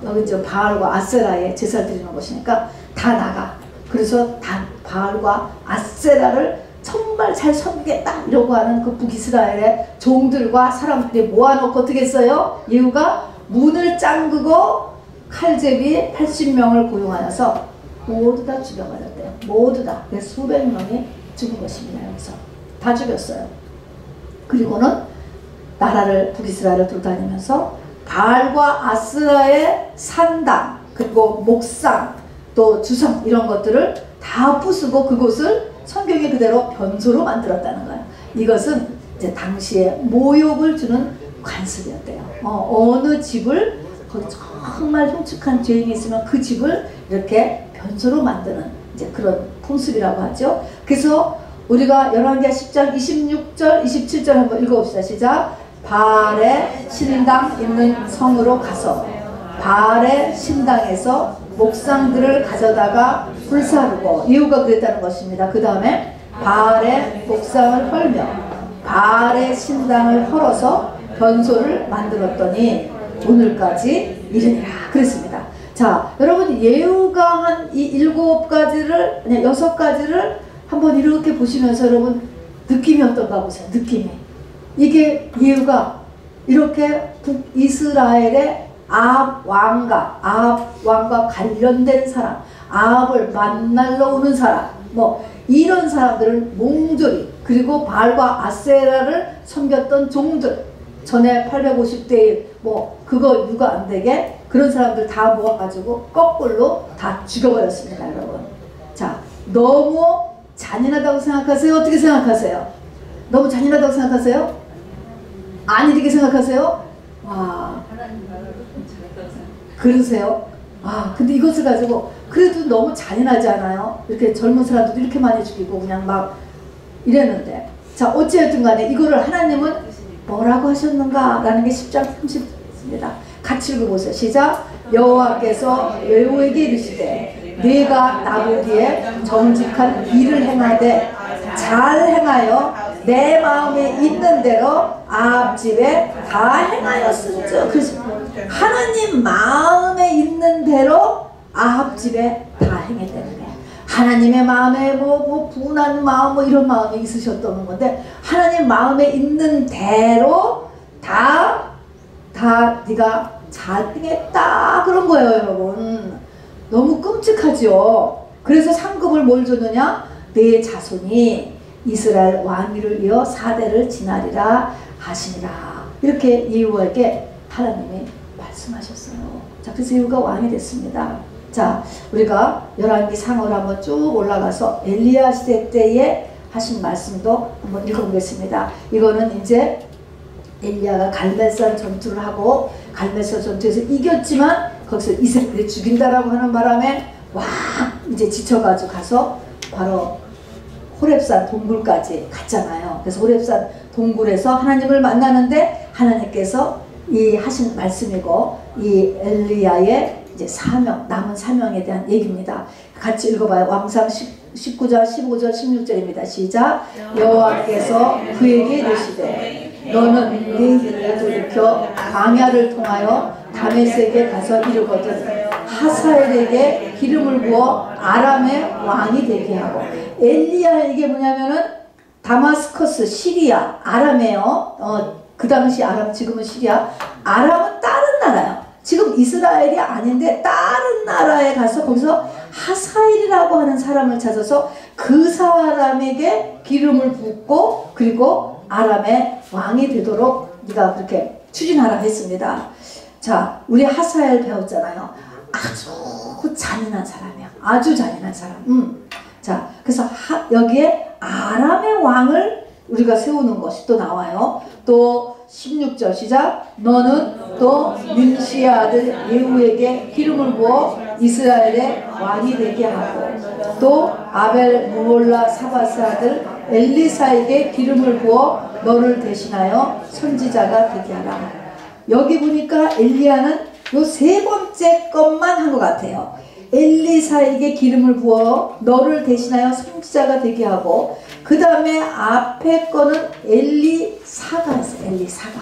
여기 이제 바알과 아세라에 제사를 드리는 곳이니까 다 나가. 그래서 다 바알과 아세라를 정말 잘 섬기겠다 이러고 하는 그 북이스라엘의 종들과 사람들이 모아놓고 어떻게 했어요? 예후가 문을 잠그고 칼제비 80명을 고용하여서 모두 다 죽여버렸대요. 모두 다. 그래서 수백 명이 죽은 것입니다. 여기서 다 죽였어요. 그리고는 나라를 북이스라엘을 돌아다니면서 바알과 아세라의 산당, 그리고 목상, 또 주성 이런 것들을 다 부수고 그곳을 성경이 그대로 변소로 만들었다는 거예요. 이것은 이제 당시에 모욕을 주는 관습이었대요. 어느 집을 거기 정말 흉측한 죄인이 있으면 그 집을 이렇게 변소로 만드는 이제 그런 풍습이라고 하죠. 그래서 우리가 열왕기하 10장 26절 27절 한번 읽어봅시다. 시작. 바알의 신당 있는 성으로 가서 바알의 신당에서 목상들을 가져다가 불사르고, 예후가 그랬다는 것입니다. 그 다음에 바알의 목상을 헐며 바알의 신당을 헐어서 변소를 만들었더니 오늘까지 이르니라 그랬습니다. 자, 여러분 예후가 한 이 7가지를 아니 6가지를 한번 이렇게 보시면서 여러분 느낌이 어떤가 보세요. 느낌이. 이게 예후가 이렇게 북이스라엘의 아합 왕과 관련된 사람, 아합을 만나러 오는 사람, 뭐 이런 사람들은 몽졸이, 그리고 바알과 아세라를 섬겼던 종들, 전에 850대 뭐 그거 유가 안 되게 그런 사람들 다 모아가지고 거꾸로 다 죽여버렸습니다, 여러분. 자, 너무 잔인하다고 생각하세요? 어떻게 생각하세요? 너무 잔인하다고 생각하세요? 안 이렇게 생각하세요? 와, 그러세요? 근데 이것을 가지고 그래도 너무 잔인하지 않아요? 이렇게 젊은 사람들도 이렇게 많이 죽이고 그냥 막 이랬는데, 자, 어찌됐든 간에 이거를 하나님은 뭐라고 하셨는가 라는 게 10장 30입니다. 같이 읽어보세요. 시작. 여호와께서 예후에게 이르시되 네가 나보기에 정직한 일을 행하되 잘 행하여 내 마음에 있는 대로 아합 집에 다 행하였은즉. 그래서 하나님 마음에 있는 대로 아합 집에 다 행했다는 거예요. 하나님의 마음에 뭐 분한 마음 뭐 이런 마음이 있으셨다는 건데, 하나님 마음에 있는 대로 다 네가 잘 행했다 그런 거예요, 여러분. 너무 끔찍하죠. 그래서 상급을 뭘 줬느냐? 내 자손이 이스라엘 왕위를 이어 4대를 지나리라 하시니라. 이렇게 예후에게 하나님이 말씀하셨어요. 자, 그래서 예후가 왕이 됐습니다. 자, 우리가 열왕기 상으로 한번 쭉 올라가서 엘리야 시대 때에 하신 말씀도 한번 읽어보겠습니다. 이거는 이제 엘리야가 갈멜산 전투를 하고 갈멜산 전투에서 이겼지만 거기서 이스라엘이 죽인다라고 하는 바람에 와 이제 지쳐가지고 가서 바로 호렙산 동굴까지 갔잖아요. 그래서 호렙산 동굴에서 하나님을 만나는데 하나님께서 이 하신 말씀이고 이 엘리야의 이제 사명, 남은 사명에 대한 얘기입니다. 같이 읽어봐요. 왕상 19장 15절 16절입니다. 시작. 여호와께서 그에게 이르시되 너는 네 길을 돌이켜 광야를 통하여 다메섹에 가서 이르거든 하사엘에게 기름을 부어 아람의 왕이 되게 하고. 엘리야 이게 뭐냐면은 다마스커스 시리아 아람이에요. 그 당시 아람, 지금은 시리아. 아람은 다른 나라예요. 지금 이스라엘이 아닌데 다른 나라에 가서 거기서 하사엘이라고 하는 사람을 찾아서 그 사람에게 기름을 붓고 그리고 아람의 왕이 되도록 네가 그렇게 추진하라 했습니다. 자, 우리 하사엘 배웠잖아요. 아주 잔인한 사람이야. 아주 잔인한 사람. 자, 그래서 여기에 아람의 왕을 우리가 세우는 것이 또 나와요. 또 16절 시작. 너는 또 nim시의 아들 예후에게 기름을 부어 이스라엘의 왕이 되게 하고 또 아벨 무올라 사바스 아들 엘리사에게 기름을 부어 너를 대신하여 선지자가 되게 하라. 여기 보니까 엘리야는 요 세 번째 것만 한 것 같아요. 엘리사에게 기름을 부어 너를 대신하여 선지자가 되게 하고 그 다음에 앞에 거는 엘리사가 했어요. 엘리사가.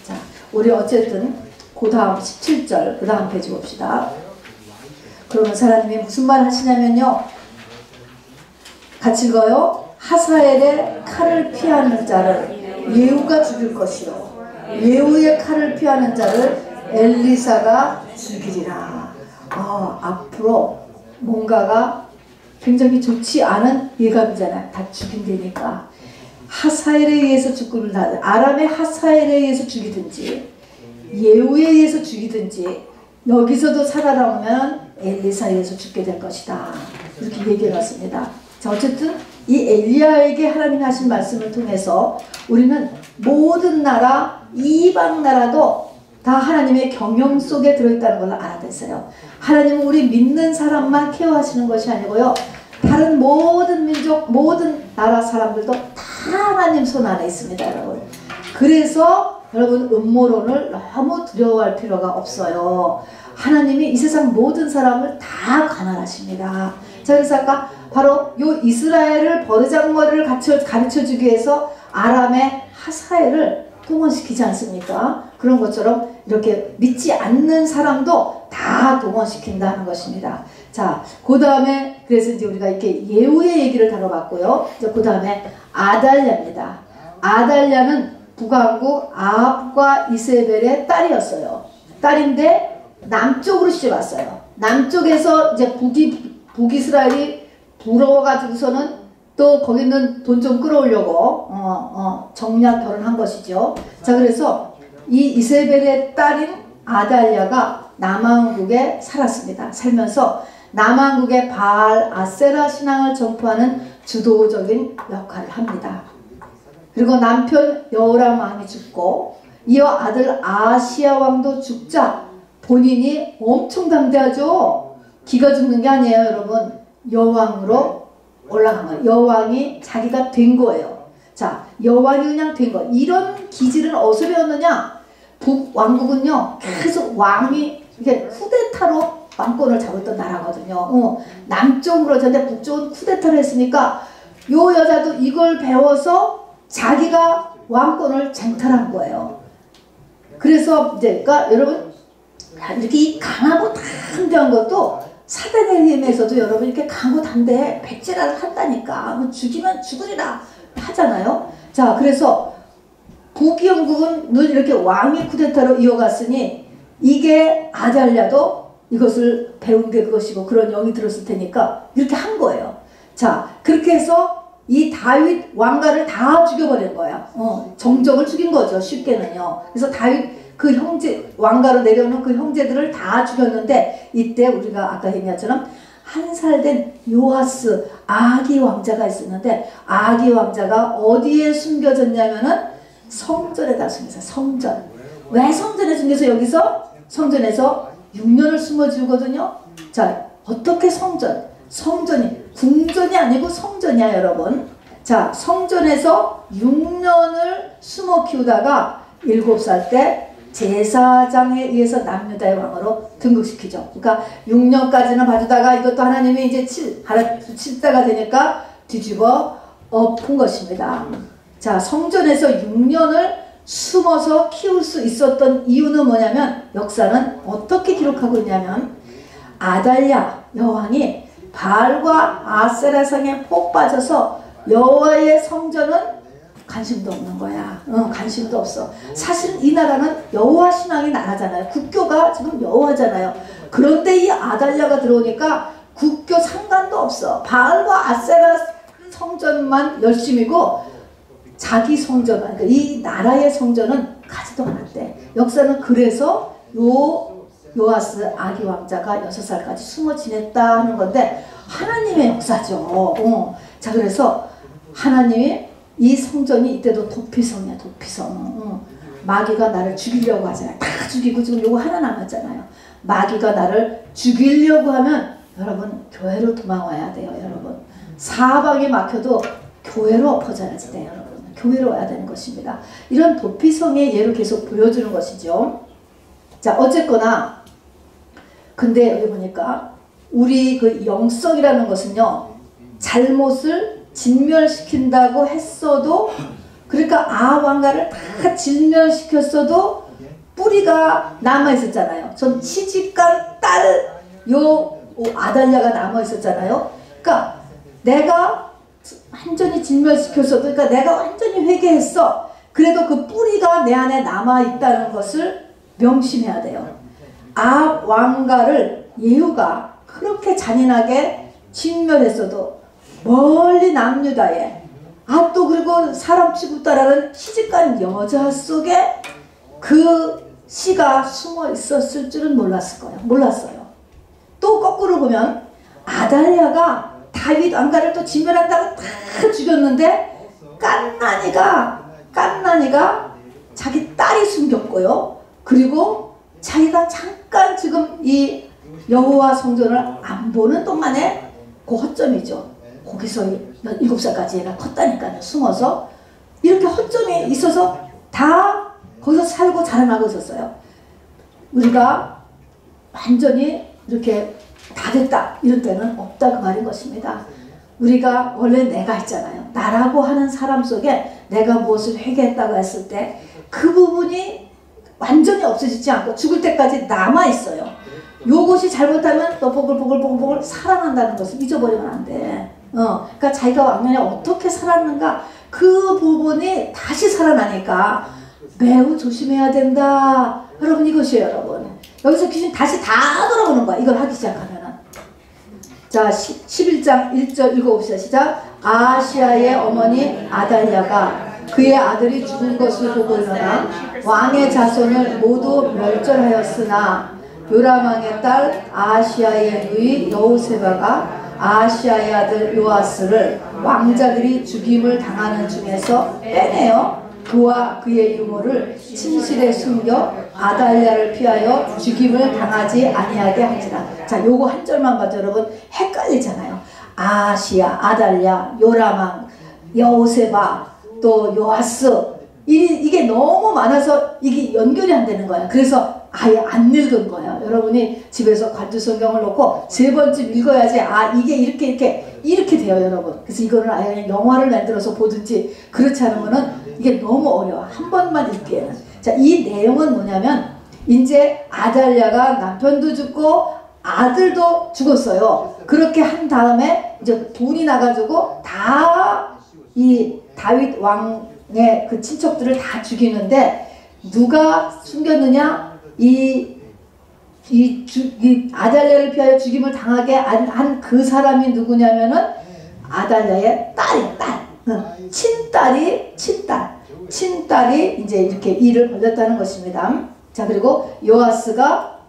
자, 우리 어쨌든 그 다음 17절 그 다음 페이지 봅시다. 그러면 하나님이 무슨 말 하시냐면요. 같이 읽어요. 하사엘의 칼을 피하는 자를 예후가 죽일 것이요 예후의 칼을 피하는 자를 엘리사가 죽이리라. 앞으로 뭔가가 굉장히 좋지 않은 예감이잖아요. 다 죽인다니까. 하사엘에 의해서 죽음을 당하든 아람의 하사엘에 의해서 죽이든지 예후에 의해서 죽이든지 여기서도 살아남으면 엘리사에 의해서 죽게 될 것이다. 이렇게 얘기해 놨습니다. 자, 어쨌든 이 엘리야에게 하나님이 하신 말씀을 통해서 우리는 모든 나라, 이방 나라도 다 하나님의 경영 속에 들어있다는 걸 알아냈어요. 하나님은 우리 믿는 사람만 케어하시는 것이 아니고요. 다른 모든 민족, 모든 나라 사람들도 다 하나님 손 안에 있습니다, 여러분. 그래서 여러분 음모론을 너무 두려워할 필요가 없어요. 하나님이 이 세상 모든 사람을 다 관할하십니다. 자, 그래서 아까 바로 요 이스라엘을 버르장머리를 가르쳐주기 위해서 아람의 하사엘을 동원시키지 않습니까? 그런 것처럼 이렇게 믿지 않는 사람도 다 동원시킨다는 것입니다. 자, 그 다음에 그래서 이제 우리가 이렇게 예후의 얘기를 다뤄봤고요. 이제 그 다음에 아달랴입니다. 아달랴는 북왕국 아합과 이세벨의 딸이었어요. 딸인데 남쪽으로 시집 왔어요. 남쪽에서 이제 북이스라엘이 부러워가지고서는 또 거기는 돈 좀 끌어오려고 정략 결혼한 것이죠. 자, 그래서 이 이세벨의 딸인 아달랴가 남왕국에 살았습니다. 살면서 남왕국의 바알 아세라 신앙을 전파하는 주도적인 역할을 합니다. 그리고 남편 여호람 왕이 죽고 이어 아들 아시야 왕도 죽자 본인이 엄청 담대하죠. 기가 죽는 게 아니에요, 여러분. 여왕으로 올라간 거예요. 여왕이 자기가 된 거예요. 자, 여왕이 그냥 된 거. 이런 기질은 어디서 배웠느냐? 북왕국은요, 계속 왕이 이렇게 쿠데타로 왕권을 잡았던 나라거든요. 남쪽으로 전데 북쪽은 쿠데타를 했으니까 요 여자도 이걸 배워서 자기가 왕권을 쟁탈한 거예요. 그래서 이제 그러니까 여러분 이렇게 강하고 담대한 것도 사단의 힘에서도 여러분 이렇게 강하고 담대해 백제라를 한다니까. 뭐 죽이면 죽으리라 하잖아요. 자, 그래서 북왕국은 늘 이렇게 왕의 쿠데타로 이어갔으니 이게 아달랴도 이것을 배운 게 그것이고 그런 영이 들었을 테니까 이렇게 한 거예요. 자, 그렇게 해서 이 다윗 왕가를 다 죽여버린 거야. 정적을 죽인 거죠, 쉽게는요. 그래서 다윗 그 형제, 왕가로 내려오는 그 형제들을 다 죽였는데 이때 우리가 아까 얘기했처럼 한 살 된 요아스 아기 왕자가 있었는데 아기 왕자가 어디에 숨겨졌냐면은 성전에다 숨겨서 성전. 왜 성전에 숨겨서 여기서? 성전에서 6년을 숨어지거든요. 자, 어떻게 성전? 성전이 궁전이 아니고 성전이야, 여러분. 자, 성전에서 6년을 숨어 키우다가 7살 때 제사장에 의해서 남유다의 왕으로 등극시키죠. 그러니까 6년까지는 봐주다가 이것도 하나님이 이제 7대가 되니까 뒤집어 엎은 것입니다. 자, 성전에서 6년을 숨어서 키울 수 있었던 이유는 뭐냐면 역사는 어떻게 기록하고 있냐면 아달랴 여왕이 바알과 아세라 상에 폭 빠져서 여호와의 성전은 관심도 없는 거야. 관심도 없어. 사실 이 나라는 여호와 신앙의 나라잖아요. 국교가 지금 여호와잖아요. 그런데 이 아달랴가 들어오니까 국교 상관도 없어. 바알과 아세라 성전만 열심이고 자기 성전, 그러니까 이 나라의 성전은 가지도 않았대. 역사는 그래서 요아스 아기 왕자가 6살까지 숨어 지냈다 하는 건데 하나님의 역사죠. 자, 그래서 하나님이 이 성전이 이때도 도피성이야. 도피성. 마귀가 나를 죽이려고 하잖아요. 다 죽이고 지금 요거 하나 남았잖아요. 마귀가 나를 죽이려고 하면 여러분 교회로 도망와야 돼요. 여러분 사방이 막혀도 교회로 엎어져야지 돼요. 여러분 교회로 와야 되는 것입니다. 이런 도피성의 예를 계속 보여주는 것이죠. 자, 어쨌거나 근데 여기 보니까 우리 그 영성이라는 것은요, 잘못을 진멸시킨다고 했어도, 그러니까 왕가를 다 진멸시켰어도 뿌리가 남아있었잖아요. 전 시집간 딸 아달랴가 남아있었잖아요. 그러니까 내가 완전히 진멸시켰어도, 그러니까 내가 완전히 회개했어. 그래도 그 뿌리가 내 안에 남아있다는 것을 명심해야 돼요. 왕가를 예후가 그렇게 잔인하게 진멸했어도 멀리 남유다에 또 그리고 사람 취급다라는 시집간 여자 속에 그 씨가 숨어 있었을 줄은 몰랐을 거예요. 몰랐어요. 또 거꾸로 보면 아달랴가 다윗 왕가를 또 진멸한다고 다 죽였는데 깐나니가 자기 딸이 숨겼고요. 그리고 자기가 잠깐 지금 이 여호와 성전을 안 보는 동안에 그 허점이죠. 거기서 7살까지 얘가 컸다니까요. 숨어서 이렇게 허점이 있어서 다 거기서 살고 자라나고 있었어요. 우리가 완전히 이렇게 다 됐다 이런 때는 없다 그 말인 것입니다. 우리가 원래 내가 있잖아요. 나라고 하는 사람 속에 내가 무엇을 회개했다고 했을 때 그 부분이 완전히 없어지지 않고 죽을 때까지 남아있어요. 요것이 잘못하면 또 보글보글 살아난다는 것을 잊어버리면 안 돼. 그러니까 자기가 왕년에 어떻게 살았는가 그 부분이 다시 살아나니까 매우 조심해야 된다. 여러분 이것이에요. 여러분 여기서 귀신 다시 다 돌아오는 거야. 이걸 하기 시작하면은. 자 11장 1절 읽어봅시다. 시작. 아하시아의 어머니 아달랴가 그의 아들이 죽은 것을 보고 일어나 왕의 자손을 모두 멸절하였으나 요람왕의 딸 아하시아의 누이 여호세바가 아하시아의 아들 요아스를 왕자들이 죽임을 당하는 중에서 빼내어 그와 그의 유모를 침실에 숨겨 아달랴를 피하여 죽임을 당하지 아니하게 한지라. 자, 요거 한 절만 봐도 여러분 헷갈리잖아요. 아하시아, 아달랴, 요람왕, 여호세바, 또 요아스 이게 너무 많아서 이게 연결이 안 되는 거야. 그래서 아예 안 읽은 거예요. 여러분이 집에서 관주 성경을 놓고 3번쯤 읽어야지 이게 이렇게 돼요. 여러분. 그래서 이거는 아예 그냥 영화를 만들어서 보든지 그렇지 않으면은 이게 너무 어려워. 한 번만 읽기에는. 자, 이 내용은 뭐냐면 이제 아달랴가 남편도 죽고 아들도 죽었어요. 그렇게 한 다음에 이제 돈이 나가지고 다 이 다윗 왕의 그 친척들을 다 죽이는데 누가 숨겼느냐? 이 아달랴를 피하여 죽임을 당하게 한 그 사람이 누구냐면은 아달랴의 딸이야. 친딸이 이제 이렇게 일을 벌였다는 것입니다. 자, 그리고 요아스가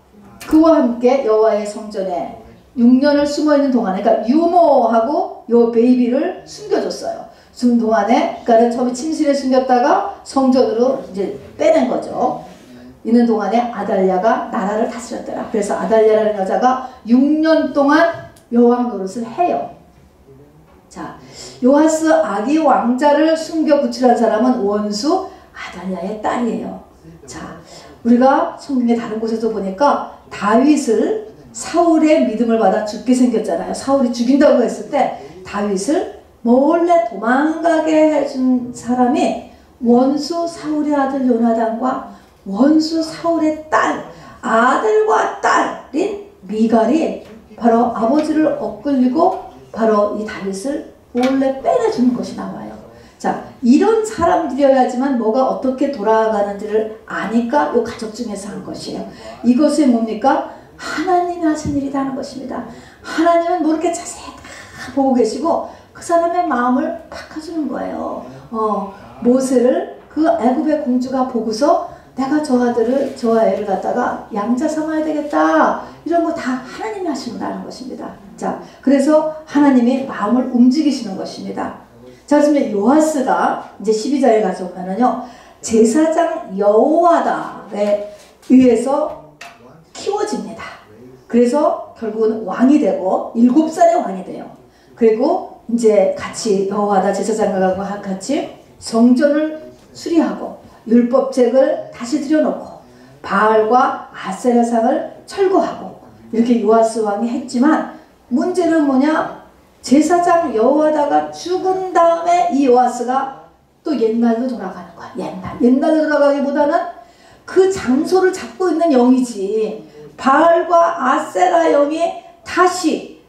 그와 함께 여호와의 성전에 6년을 숨어있는 동안에, 그러니까 유모하고 요 베이비를 숨겨줬어요. 숨 동안에, 그러니까 처음에 침실에 숨겼다가 성전으로 이제 빼낸 거죠. 있는 동안에 아달랴가 나라를 다스렸더라. 그래서 아달랴라는 여자가 6년 동안 여왕 노릇을 해요. 자, 요아스 아기 왕자를 숨겨 구출한 사람은 원수 아달랴의 딸이에요. 자, 우리가 성경의 다른 곳에서 보니까 다윗을 사울의 믿음을 받아 죽게 생겼잖아요. 사울이 죽인다고 했을 때 다윗을 몰래 도망가게 해준 사람이 원수 사울의 아들 요나단과 원수 사울의 딸, 아들과 딸인 미갈이 바로 아버지를 억눌리고 바로 이 다윗을 몰래 빼내주는 것이 나와요. 자, 이런 사람들이어야지만 뭐가 어떻게 돌아가는지를 아니까 이 가족 중에서 한 것이에요. 이것이 뭡니까? 하나님이 하신 일이라는 것입니다. 하나님은 뭐 이렇게 자세히 다 보고 계시고 그 사람의 마음을 바꿔주는 거예요. 모세를 그 애굽의 공주가 보고서 내가 저 아들을, 저 애를 갖다가 양자 삼아야 되겠다. 이런 거 다 하나님이 하신다는 것입니다. 자, 그래서 하나님이 마음을 움직이시는 것입니다. 자, 그러면 요아스가 이제 12절에 가져오면은요, 제사장 여호와다에 의해서 키워집니다. 그래서 결국은 왕이 되고 7살에 왕이 돼요. 그리고 이제 같이 여호와다 제사장과 같이 성전을 수리하고 율법책을 다시 들여놓고 바알과 아세라상을 철거하고 이렇게 요아스 왕이 했지만 문제는 뭐냐? 제사장 여호와다가 죽은 다음에 이 요아스가 또 옛날로 돌아가는 거야. 옛날로 돌아가기보다는 그 장소를 잡고 있는 영이지. 바알과 아세라 영이 다시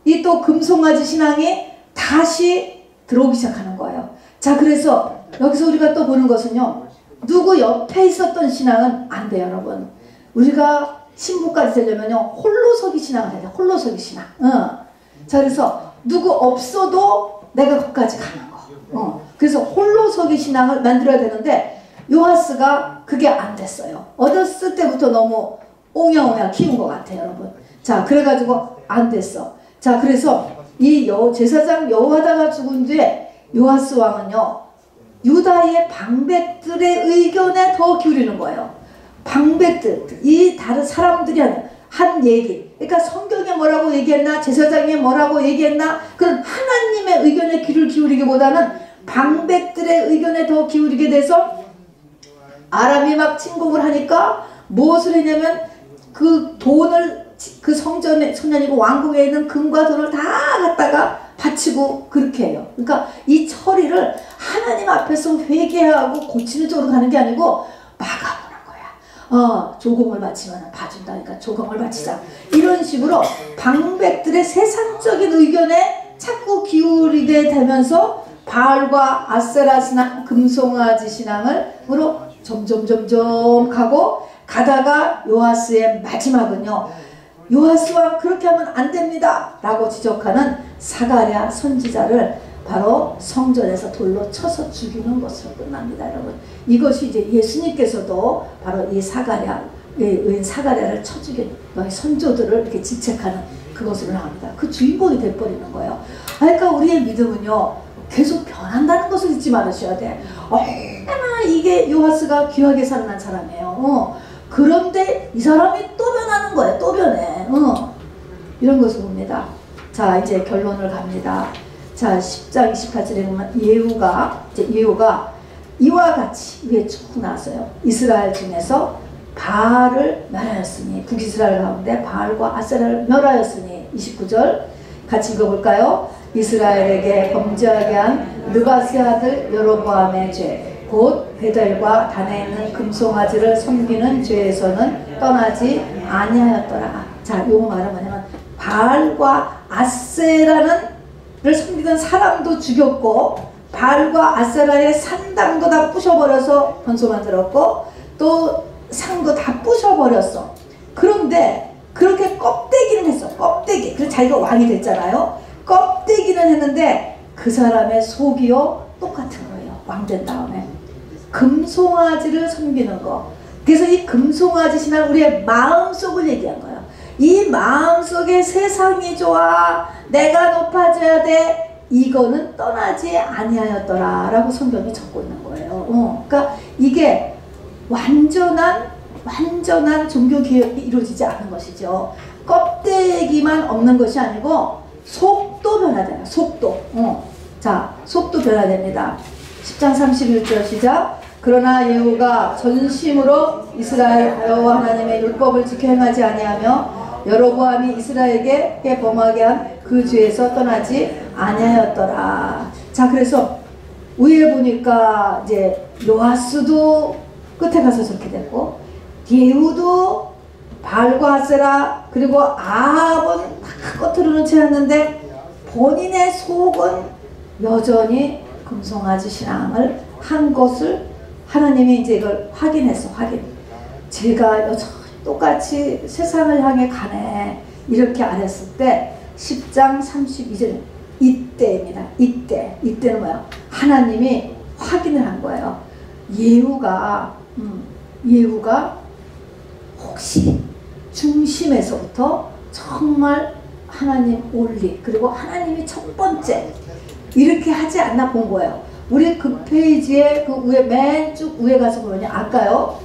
이 또 금송아지 신앙이 다시 들어오기 시작하는 거예요. 자, 그래서 여기서 우리가 또 보는 것은요, 누구 옆에 있었던 신앙은 안 돼요, 여러분. 우리가 신부까지 되려면요, 홀로서기 신앙을 해야 돼요. 홀로서기 신앙. 자, 그래서 누구 없어도 내가 거기까지 가는 거. 그래서 홀로서기 신앙을 만들어야 되는데 요아스가 그게 안 됐어요. 어렸을 때부터 너무 옹야옹야 키운 것 같아요, 여러분. 자, 그래가지고 안 됐어. 자, 그래서 이 제사장 여호와다가 죽은 뒤에 요아스 왕은요, 유다의 방백들의 의견에 더 기울이는 거예요. 방백들, 이 다른 사람들이 한 얘기. 그러니까 성경에 뭐라고 얘기했나, 제사장에 뭐라고 얘기했나, 그런 하나님의 의견에 귀를 기울이기보다는 방백들의 의견에 더 기울이게 돼서 아람이 막 침공을 하니까 무엇을 했냐면 그 돈을 그 성전이 아니고 왕궁에 있는 금과 돈을 다 갖다가 바치고 그렇게 해요. 그러니까 이 처리를 하나님 앞에서 회개하고 고치는 쪽으로 가는 게 아니고 막아보는 거야. 조공을 바치면 봐준다. 그러니까 조공을 바치자. 이런 식으로 방백들의 세상적인 의견에 자꾸 기울이게 되면서 바알과 아세라 신앙, 금송아지 신앙으로 점점 가고 가다가 요아스의 마지막은요, 요아스 왕 그렇게 하면 안 됩니다 라고 지적하는 사가랴 선지자를 바로 성전에서 돌로 쳐서 죽이는 것으로 끝납니다, 여러분. 이것이 이제 예수님께서도 바로 이 의인 사가랴를 쳐 죽인 너희 선조들을 이렇게 질책하는 그것으로 나옵니다. 그 주인공이 돼버리는 거예요. 그러니까 우리의 믿음은요, 계속 변한다는 것을 잊지 말으셔야 돼. 얼마나 이게 요아스가 귀하게 살아난 사람이에요. 그런데 이 사람이 또 변하는 거예요. 또 변해. 이런 것을 봅니다. 자, 이제 결론을 갑니다. 자, 10장 28절에 보면 예후가 이와 같이 위에 쭉 나왔어요. 이스라엘 중에서 바알을 멸하였으니, 북이스라엘 가운데 바알과 아세라를 멸하였으니. 29절 같이 읽어볼까요? 이스라엘에게 범죄하게 한 느바스의 아들 여로보암의 죄, 곧 베델과 단에 있는 금송아지를 섬기는 죄에서는 떠나지 아니하였더라. 자, 요거 말은 뭐냐면 바알과 아세라를 섬기던 사람도 죽였고 바알과 아세라의 산당도 다 부셔버려서 번소 만들었고 또 상도 다 부셔버렸어. 그런데 그렇게 껍데기는 했어. 껍데기. 그래서 자기가 왕이 됐잖아요. 껍데기는 했는데 그 사람의 속이요 똑같은 거예요. 왕 된 다음에 금송아지를 섬기는 거. 그래서 이 금송아지 신앙, 우리의 마음속을 얘기한 거예요. 이 마음속에 세상이 좋아, 내가 높아져야 돼, 이거는 떠나지 아니하였더라 라고 성경이 적고 있는 거예요. 그러니까 이게 완전한 종교개혁이 이루어지지 않은 것이죠. 껍데기만 없는 것이 아니고 속도 변화돼요. 속도. 자, 속도 변화됩니다. 10장 31절 시작. 그러나 예후가 전심으로 이스라엘 여호와 하나님의 율법을 지켜 행하지 아니하며 여로보암이 이스라엘에게 범하게 한 그 죄에서 떠나지 아니하였더라. 자, 그래서 위에 보니까 이제 요아스도 끝에 가서 저렇게 됐고 예후도 바알과 아세라 그리고 아합은 다 겉으로는 채웠는데 본인의 속은 여전히 금송아지 신앙을 한 것을 하나님이 이제 이걸 확인했어. 제가 여전히 똑같이 세상을 향해 가네 이렇게 안 했을 때 10장 32절 이때입니다. 이때는 뭐야? 하나님이 확인을 한 거예요. 예후가 혹시 중심에서부터 정말 하나님 올리 그리고 하나님이 첫 번째 이렇게 하지 않나 본 거예요. 우리 그 페이지에 그 위에 맨 쭉 위에 가서 보면요. 아까요.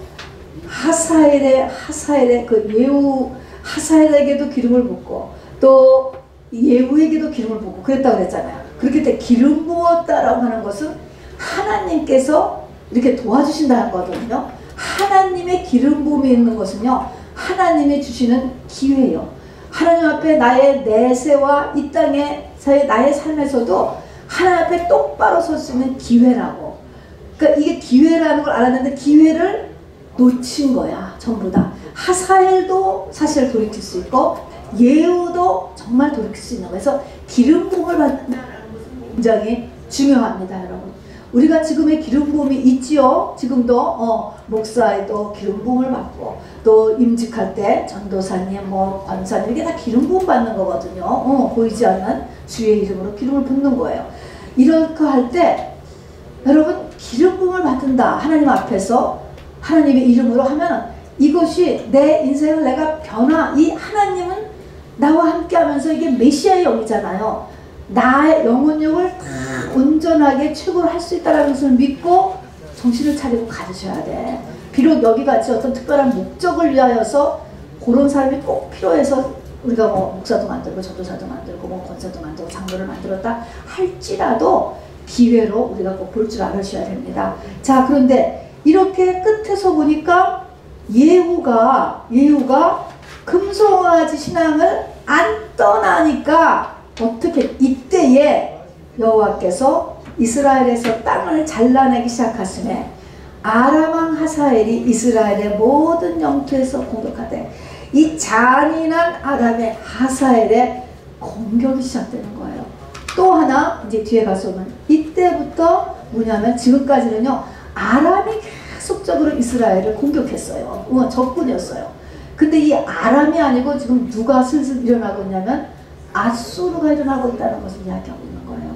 하사엘의 그 예후 하사엘에게도 기름을 붓고 또 예후에게도 기름을 붓고 그랬다고 그랬잖아요. 그렇게 때 기름 부었다라고 하는 것은 하나님께서 이렇게 도와주신다는 거거든요. 하나님의 기름 부음이 있는 것은요. 하나님이 주시는 기회예요. 하나님 앞에 나의 내세와 이 땅의 나의 삶에서도 하나님 앞에 똑바로 설 수 있는 기회라고. 그러니까 이게 기회라는 걸 알았는데 기회를 놓친 거야. 전부 다. 하사엘도 사실 돌이킬 수 있고 예후도 정말 돌이킬 수 있는 거예요. 그래서 기름 부음을 받는다는 것은 굉장히 중요합니다. 여러분. 우리가 지금의 기름 부음이 있지요. 지금도 목사에도 기름 부음을 받고 또 임직할 때 전도사님 권사님 이게 다 기름 부음 받는 거거든요. 보이지 않는 주의 이름으로 기름을 붓는 거예요. 이렇게 할 때 여러분 기름 부음을 받는다. 하나님 앞에서 하나님의 이름으로 하면 이것이 내 인생을 내가 이 하나님은 나와 함께 하면서 이게 메시아의 영이잖아요. 나의 영혼력을 다 온전하게 최고로 할 수 있다는 것을 믿고 정신을 차리고 가르쳐야 돼. 비록 여기같이 어떤 특별한 목적을 위하여서 그런 사람이 꼭 필요해서 우리가 목사도 만들고 전도사도 만들고 권사도 만들고 장로를 만들었다 할지라도 기회로 우리가 꼭 볼 줄 알으셔야 됩니다. 자, 그런데 이렇게 끝에서 보니까 예후가 금송아지 신앙을 안 떠나니까 어떻게 이때에 여호와께서 이스라엘에서 땅을 잘라내기 시작하시네. 아람왕 하사엘이 이스라엘의 모든 영토에서 공격하되 이 잔인한 아람의 하사엘의 공격이 시작되는 거예요. 또 하나 이제 뒤에 가서 보면 이때부터 뭐냐면 지금까지는요 아람이 계속적으로 이스라엘을 공격했어요. 적군이었어요. 근데 이 아람이 아니고 지금 누가 슬슬 일어나고 있냐면 아수르가 일어나고 있다는 것을 이야기하고 있는 거예요.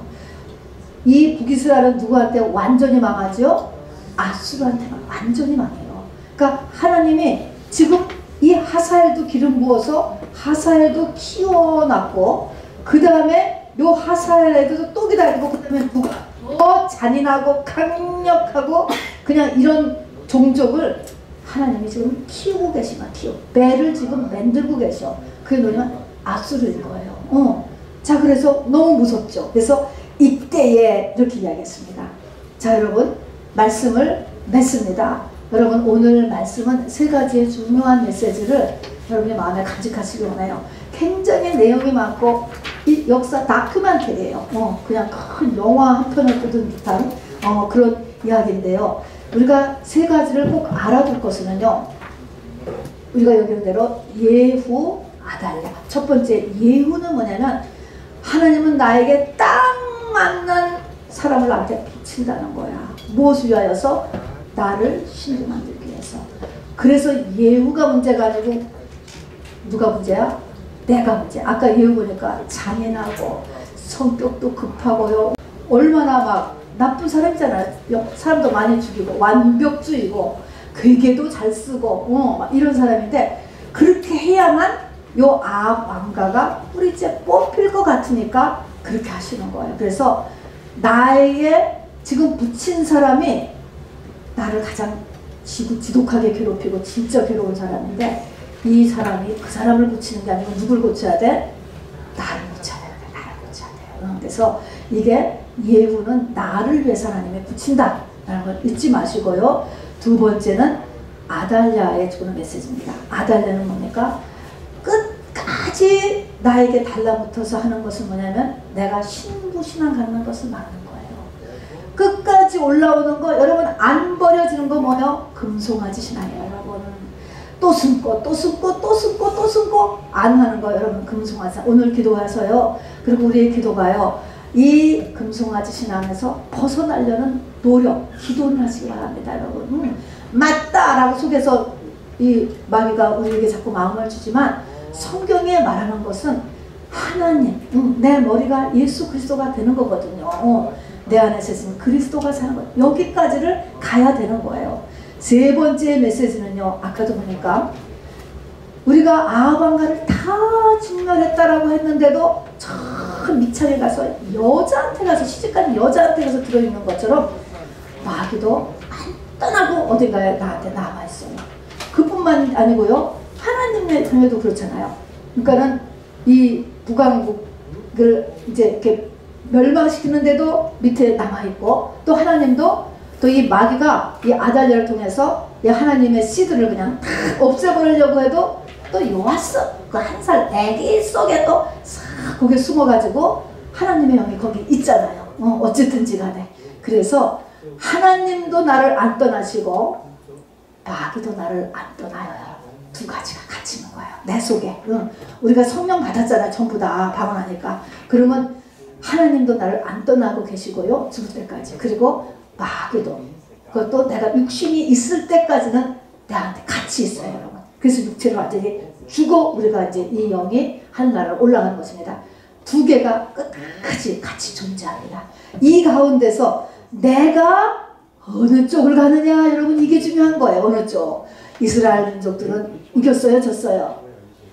이 북이스라엘은 누구한테 완전히 망하죠? 아수르한테만 완전히 망해요. 그러니까 하나님이 지금 이 하사엘도 기름 부어서 하사엘도 키워놨고 그 다음에 요 하사엘에도 또 기다리고 그 다음에 누가 더 잔인하고 강력하고 그냥 이런 종족을 하나님이 지금 키우고 계시면 배를 지금 만들고 계셔. 그게 뭐냐면 아수르인 거예요. 자, 그래서 너무 무섭죠. 그래서 이때에 이렇게 이야기했습니다. 자, 여러분 말씀을 맺습니다. 여러분 오늘 말씀은 세 가지의 중요한 메시지를 여러분의 마음에 간직하시기 원해요. 굉장히 내용이 많고 이 역사 다큐멘터리예요. 그냥 큰 영화 한 편을 보던 듯한 그런 이야기인데요. 우리가 세 가지를 꼭 알아둘 것은요. 우리가 여기는 대로 예후, 아달랴. 첫 번째 예후는 뭐냐면 하나님은 나에게 딱 맞는 사람을 나한테 비친다는 거야. 무엇을 위하여서? 나를 신도 만들기 위해서. 그래서 예후가 문제가 아니고 누가 문제야? 내가 문제. 아까 예후 보니까 잔인하고 성격도 급하고요. 얼마나 막 나쁜 사람이잖아요. 사람도 많이 죽이고 완벽주의고 괴계도 잘 쓰고 막 이런 사람인데 그렇게 해야만 요 아합 왕가가 뿌리째 뽑힐 것 같으니까 그렇게 하시는 거예요. 그래서 나에게 지금 붙인 사람이 나를 가장 지독하게 괴롭히고 진짜 괴로운 사람인데 이 사람이 그 사람을 고치는 게 아니고 누굴 고쳐야 돼? 나를 고쳐야 돼. 나를 고쳐야 돼. 그래서 이게 예후는 나를 위해서 하나님이 붙인다 라는 걸 잊지 마시고요. 두 번째는 아달랴의 주는 메시지입니다. 아달랴는 뭡니까? 끝까지 나에게 달라붙어서 하는 것은 뭐냐면 내가 신부신앙 갖는 것을 막는 거예요. 끝까지 올라오는 거 여러분 안 버려지는 거 뭐예요? 금송아지 신앙이에요. 여러분 또 숨고 또 숨고 또 숨고 또 숨고 안 하는 거예요. 여러분 금송아지 오늘 기도하셔요. 그리고 우리의 기도가요. 이 금송아지 신앙에서 벗어나려는 노력, 기도를 하시기 바랍니다. 여러분 맞다라고 속에서 이 마귀가 우리에게 자꾸 마음을 주지만 성경에 말하는 것은 하나님, 내 머리가 예수 그리스도가 되는 거거든요. 내 안에서 있으면 그리스도가 사는 거예요. 여기까지를 가야 되는 거예요. 세 번째 메시지는요. 아까도 보니까 우리가 아합왕가를 다 진멸했다라고 했는데도 저 미창에 가서 여자한테 가서 시집가는 여자한테 가서 들어있는 것처럼 마귀도 안 떠나고 어딘가에 나한테 남아있어요. 그뿐만 아니고요. 하나님의 경우에도 그렇잖아요. 그러니까는 이 북왕국을 이제 이렇게 멸망시키는데도 밑에 남아있고 또 하나님도 또 이 마귀가 이 아달랴를 통해서 이 하나님의 씨들을 그냥 다 없애버리려고 해도 또 요아스 그 한 살 애기 속에 또 싹 거기에 숨어가지고 하나님의 영이 거기 있잖아요. 어쨌든지 간에 그래서 하나님도 나를 안 떠나시고 마귀도 나를 안 떠나요. 두 가지가 같이 있는 거예요. 내 속에. 우리가 성령 받았잖아요. 전부 다 방언하니까. 그러면 하나님도 나를 안 떠나고 계시고요. 죽을 때까지. 그리고 마귀도. 그것도 내가 육신이 있을 때까지는 나한테 같이 있어요. 여러분. 그래서 육체를 완전히 죽어 우리가 이제 이 영이 하늘나라로 올라가는 것입니다. 두 개가 끝까지 같이 존재합니다. 이 가운데서 내가 어느 쪽을 가느냐 여러분 이게 중요한 거예요. 어느 쪽. 이스라엘 민족들은 이겼어요? 졌어요?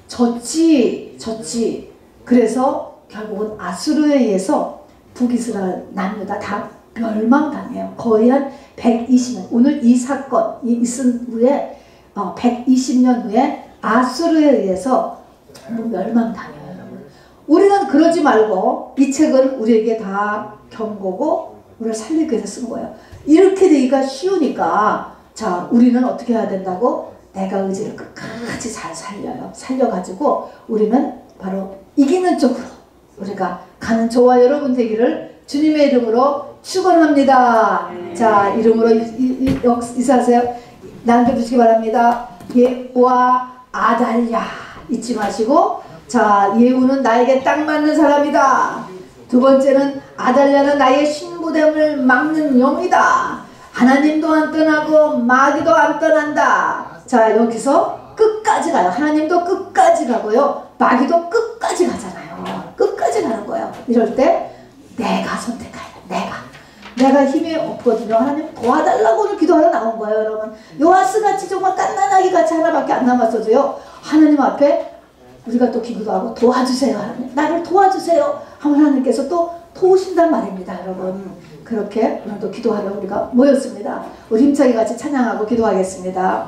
졌지. 그래서 결국은 아수르에 의해서 북이스라엘 남유다 다 멸망당해요. 거의 한 120년. 오늘 이 사건이 있은 후에 120년 후에 아수르에 의해서 멸망당해요. 여러분. 우리는 그러지 말고 이 책은 우리에게 다 경고고 우리를 살리기 위해서 쓴 거예요. 이렇게 되기가 쉬우니까 자 우리는 어떻게 해야 된다고? 내가 의지를 끝까지 잘 살려요. 살려가지고 우리는 바로 이기는 쪽으로 우리가 가는 저와 여러분 되기를 주님의 이름으로 축원합니다. 자 이름으로 인사하세요. 남겨주시기 바랍니다. 예후와 아달랴 잊지 마시고 자 예후는 나에게 딱 맞는 사람이다. 두 번째는 아달랴는 나의 신부됨을 막는 영이다. 하나님도 안 떠나고 마귀도 안 떠난다. 자 여기서 끝까지 가요. 하나님도 끝까지 가고요. 마귀도 끝까지 가잖아요. 끝까지 가는 거예요. 이럴 때 내가 선택해야 돼. 내가 힘이 없거든요. 하나님 도와달라고 오늘 기도하러 나온 거예요. 여러분 요아스같이 정말 깐난아기 같이 하나밖에 안 남았어도요. 하나님 앞에 우리가 또 기도하고 도와주세요. 하나님 나를 도와주세요. 하면 하나님께서 또 도우신단 말입니다. 여러분 그렇게 오늘도 기도하러 우리가 모였습니다. 우리 힘차게 같이 찬양하고 기도하겠습니다.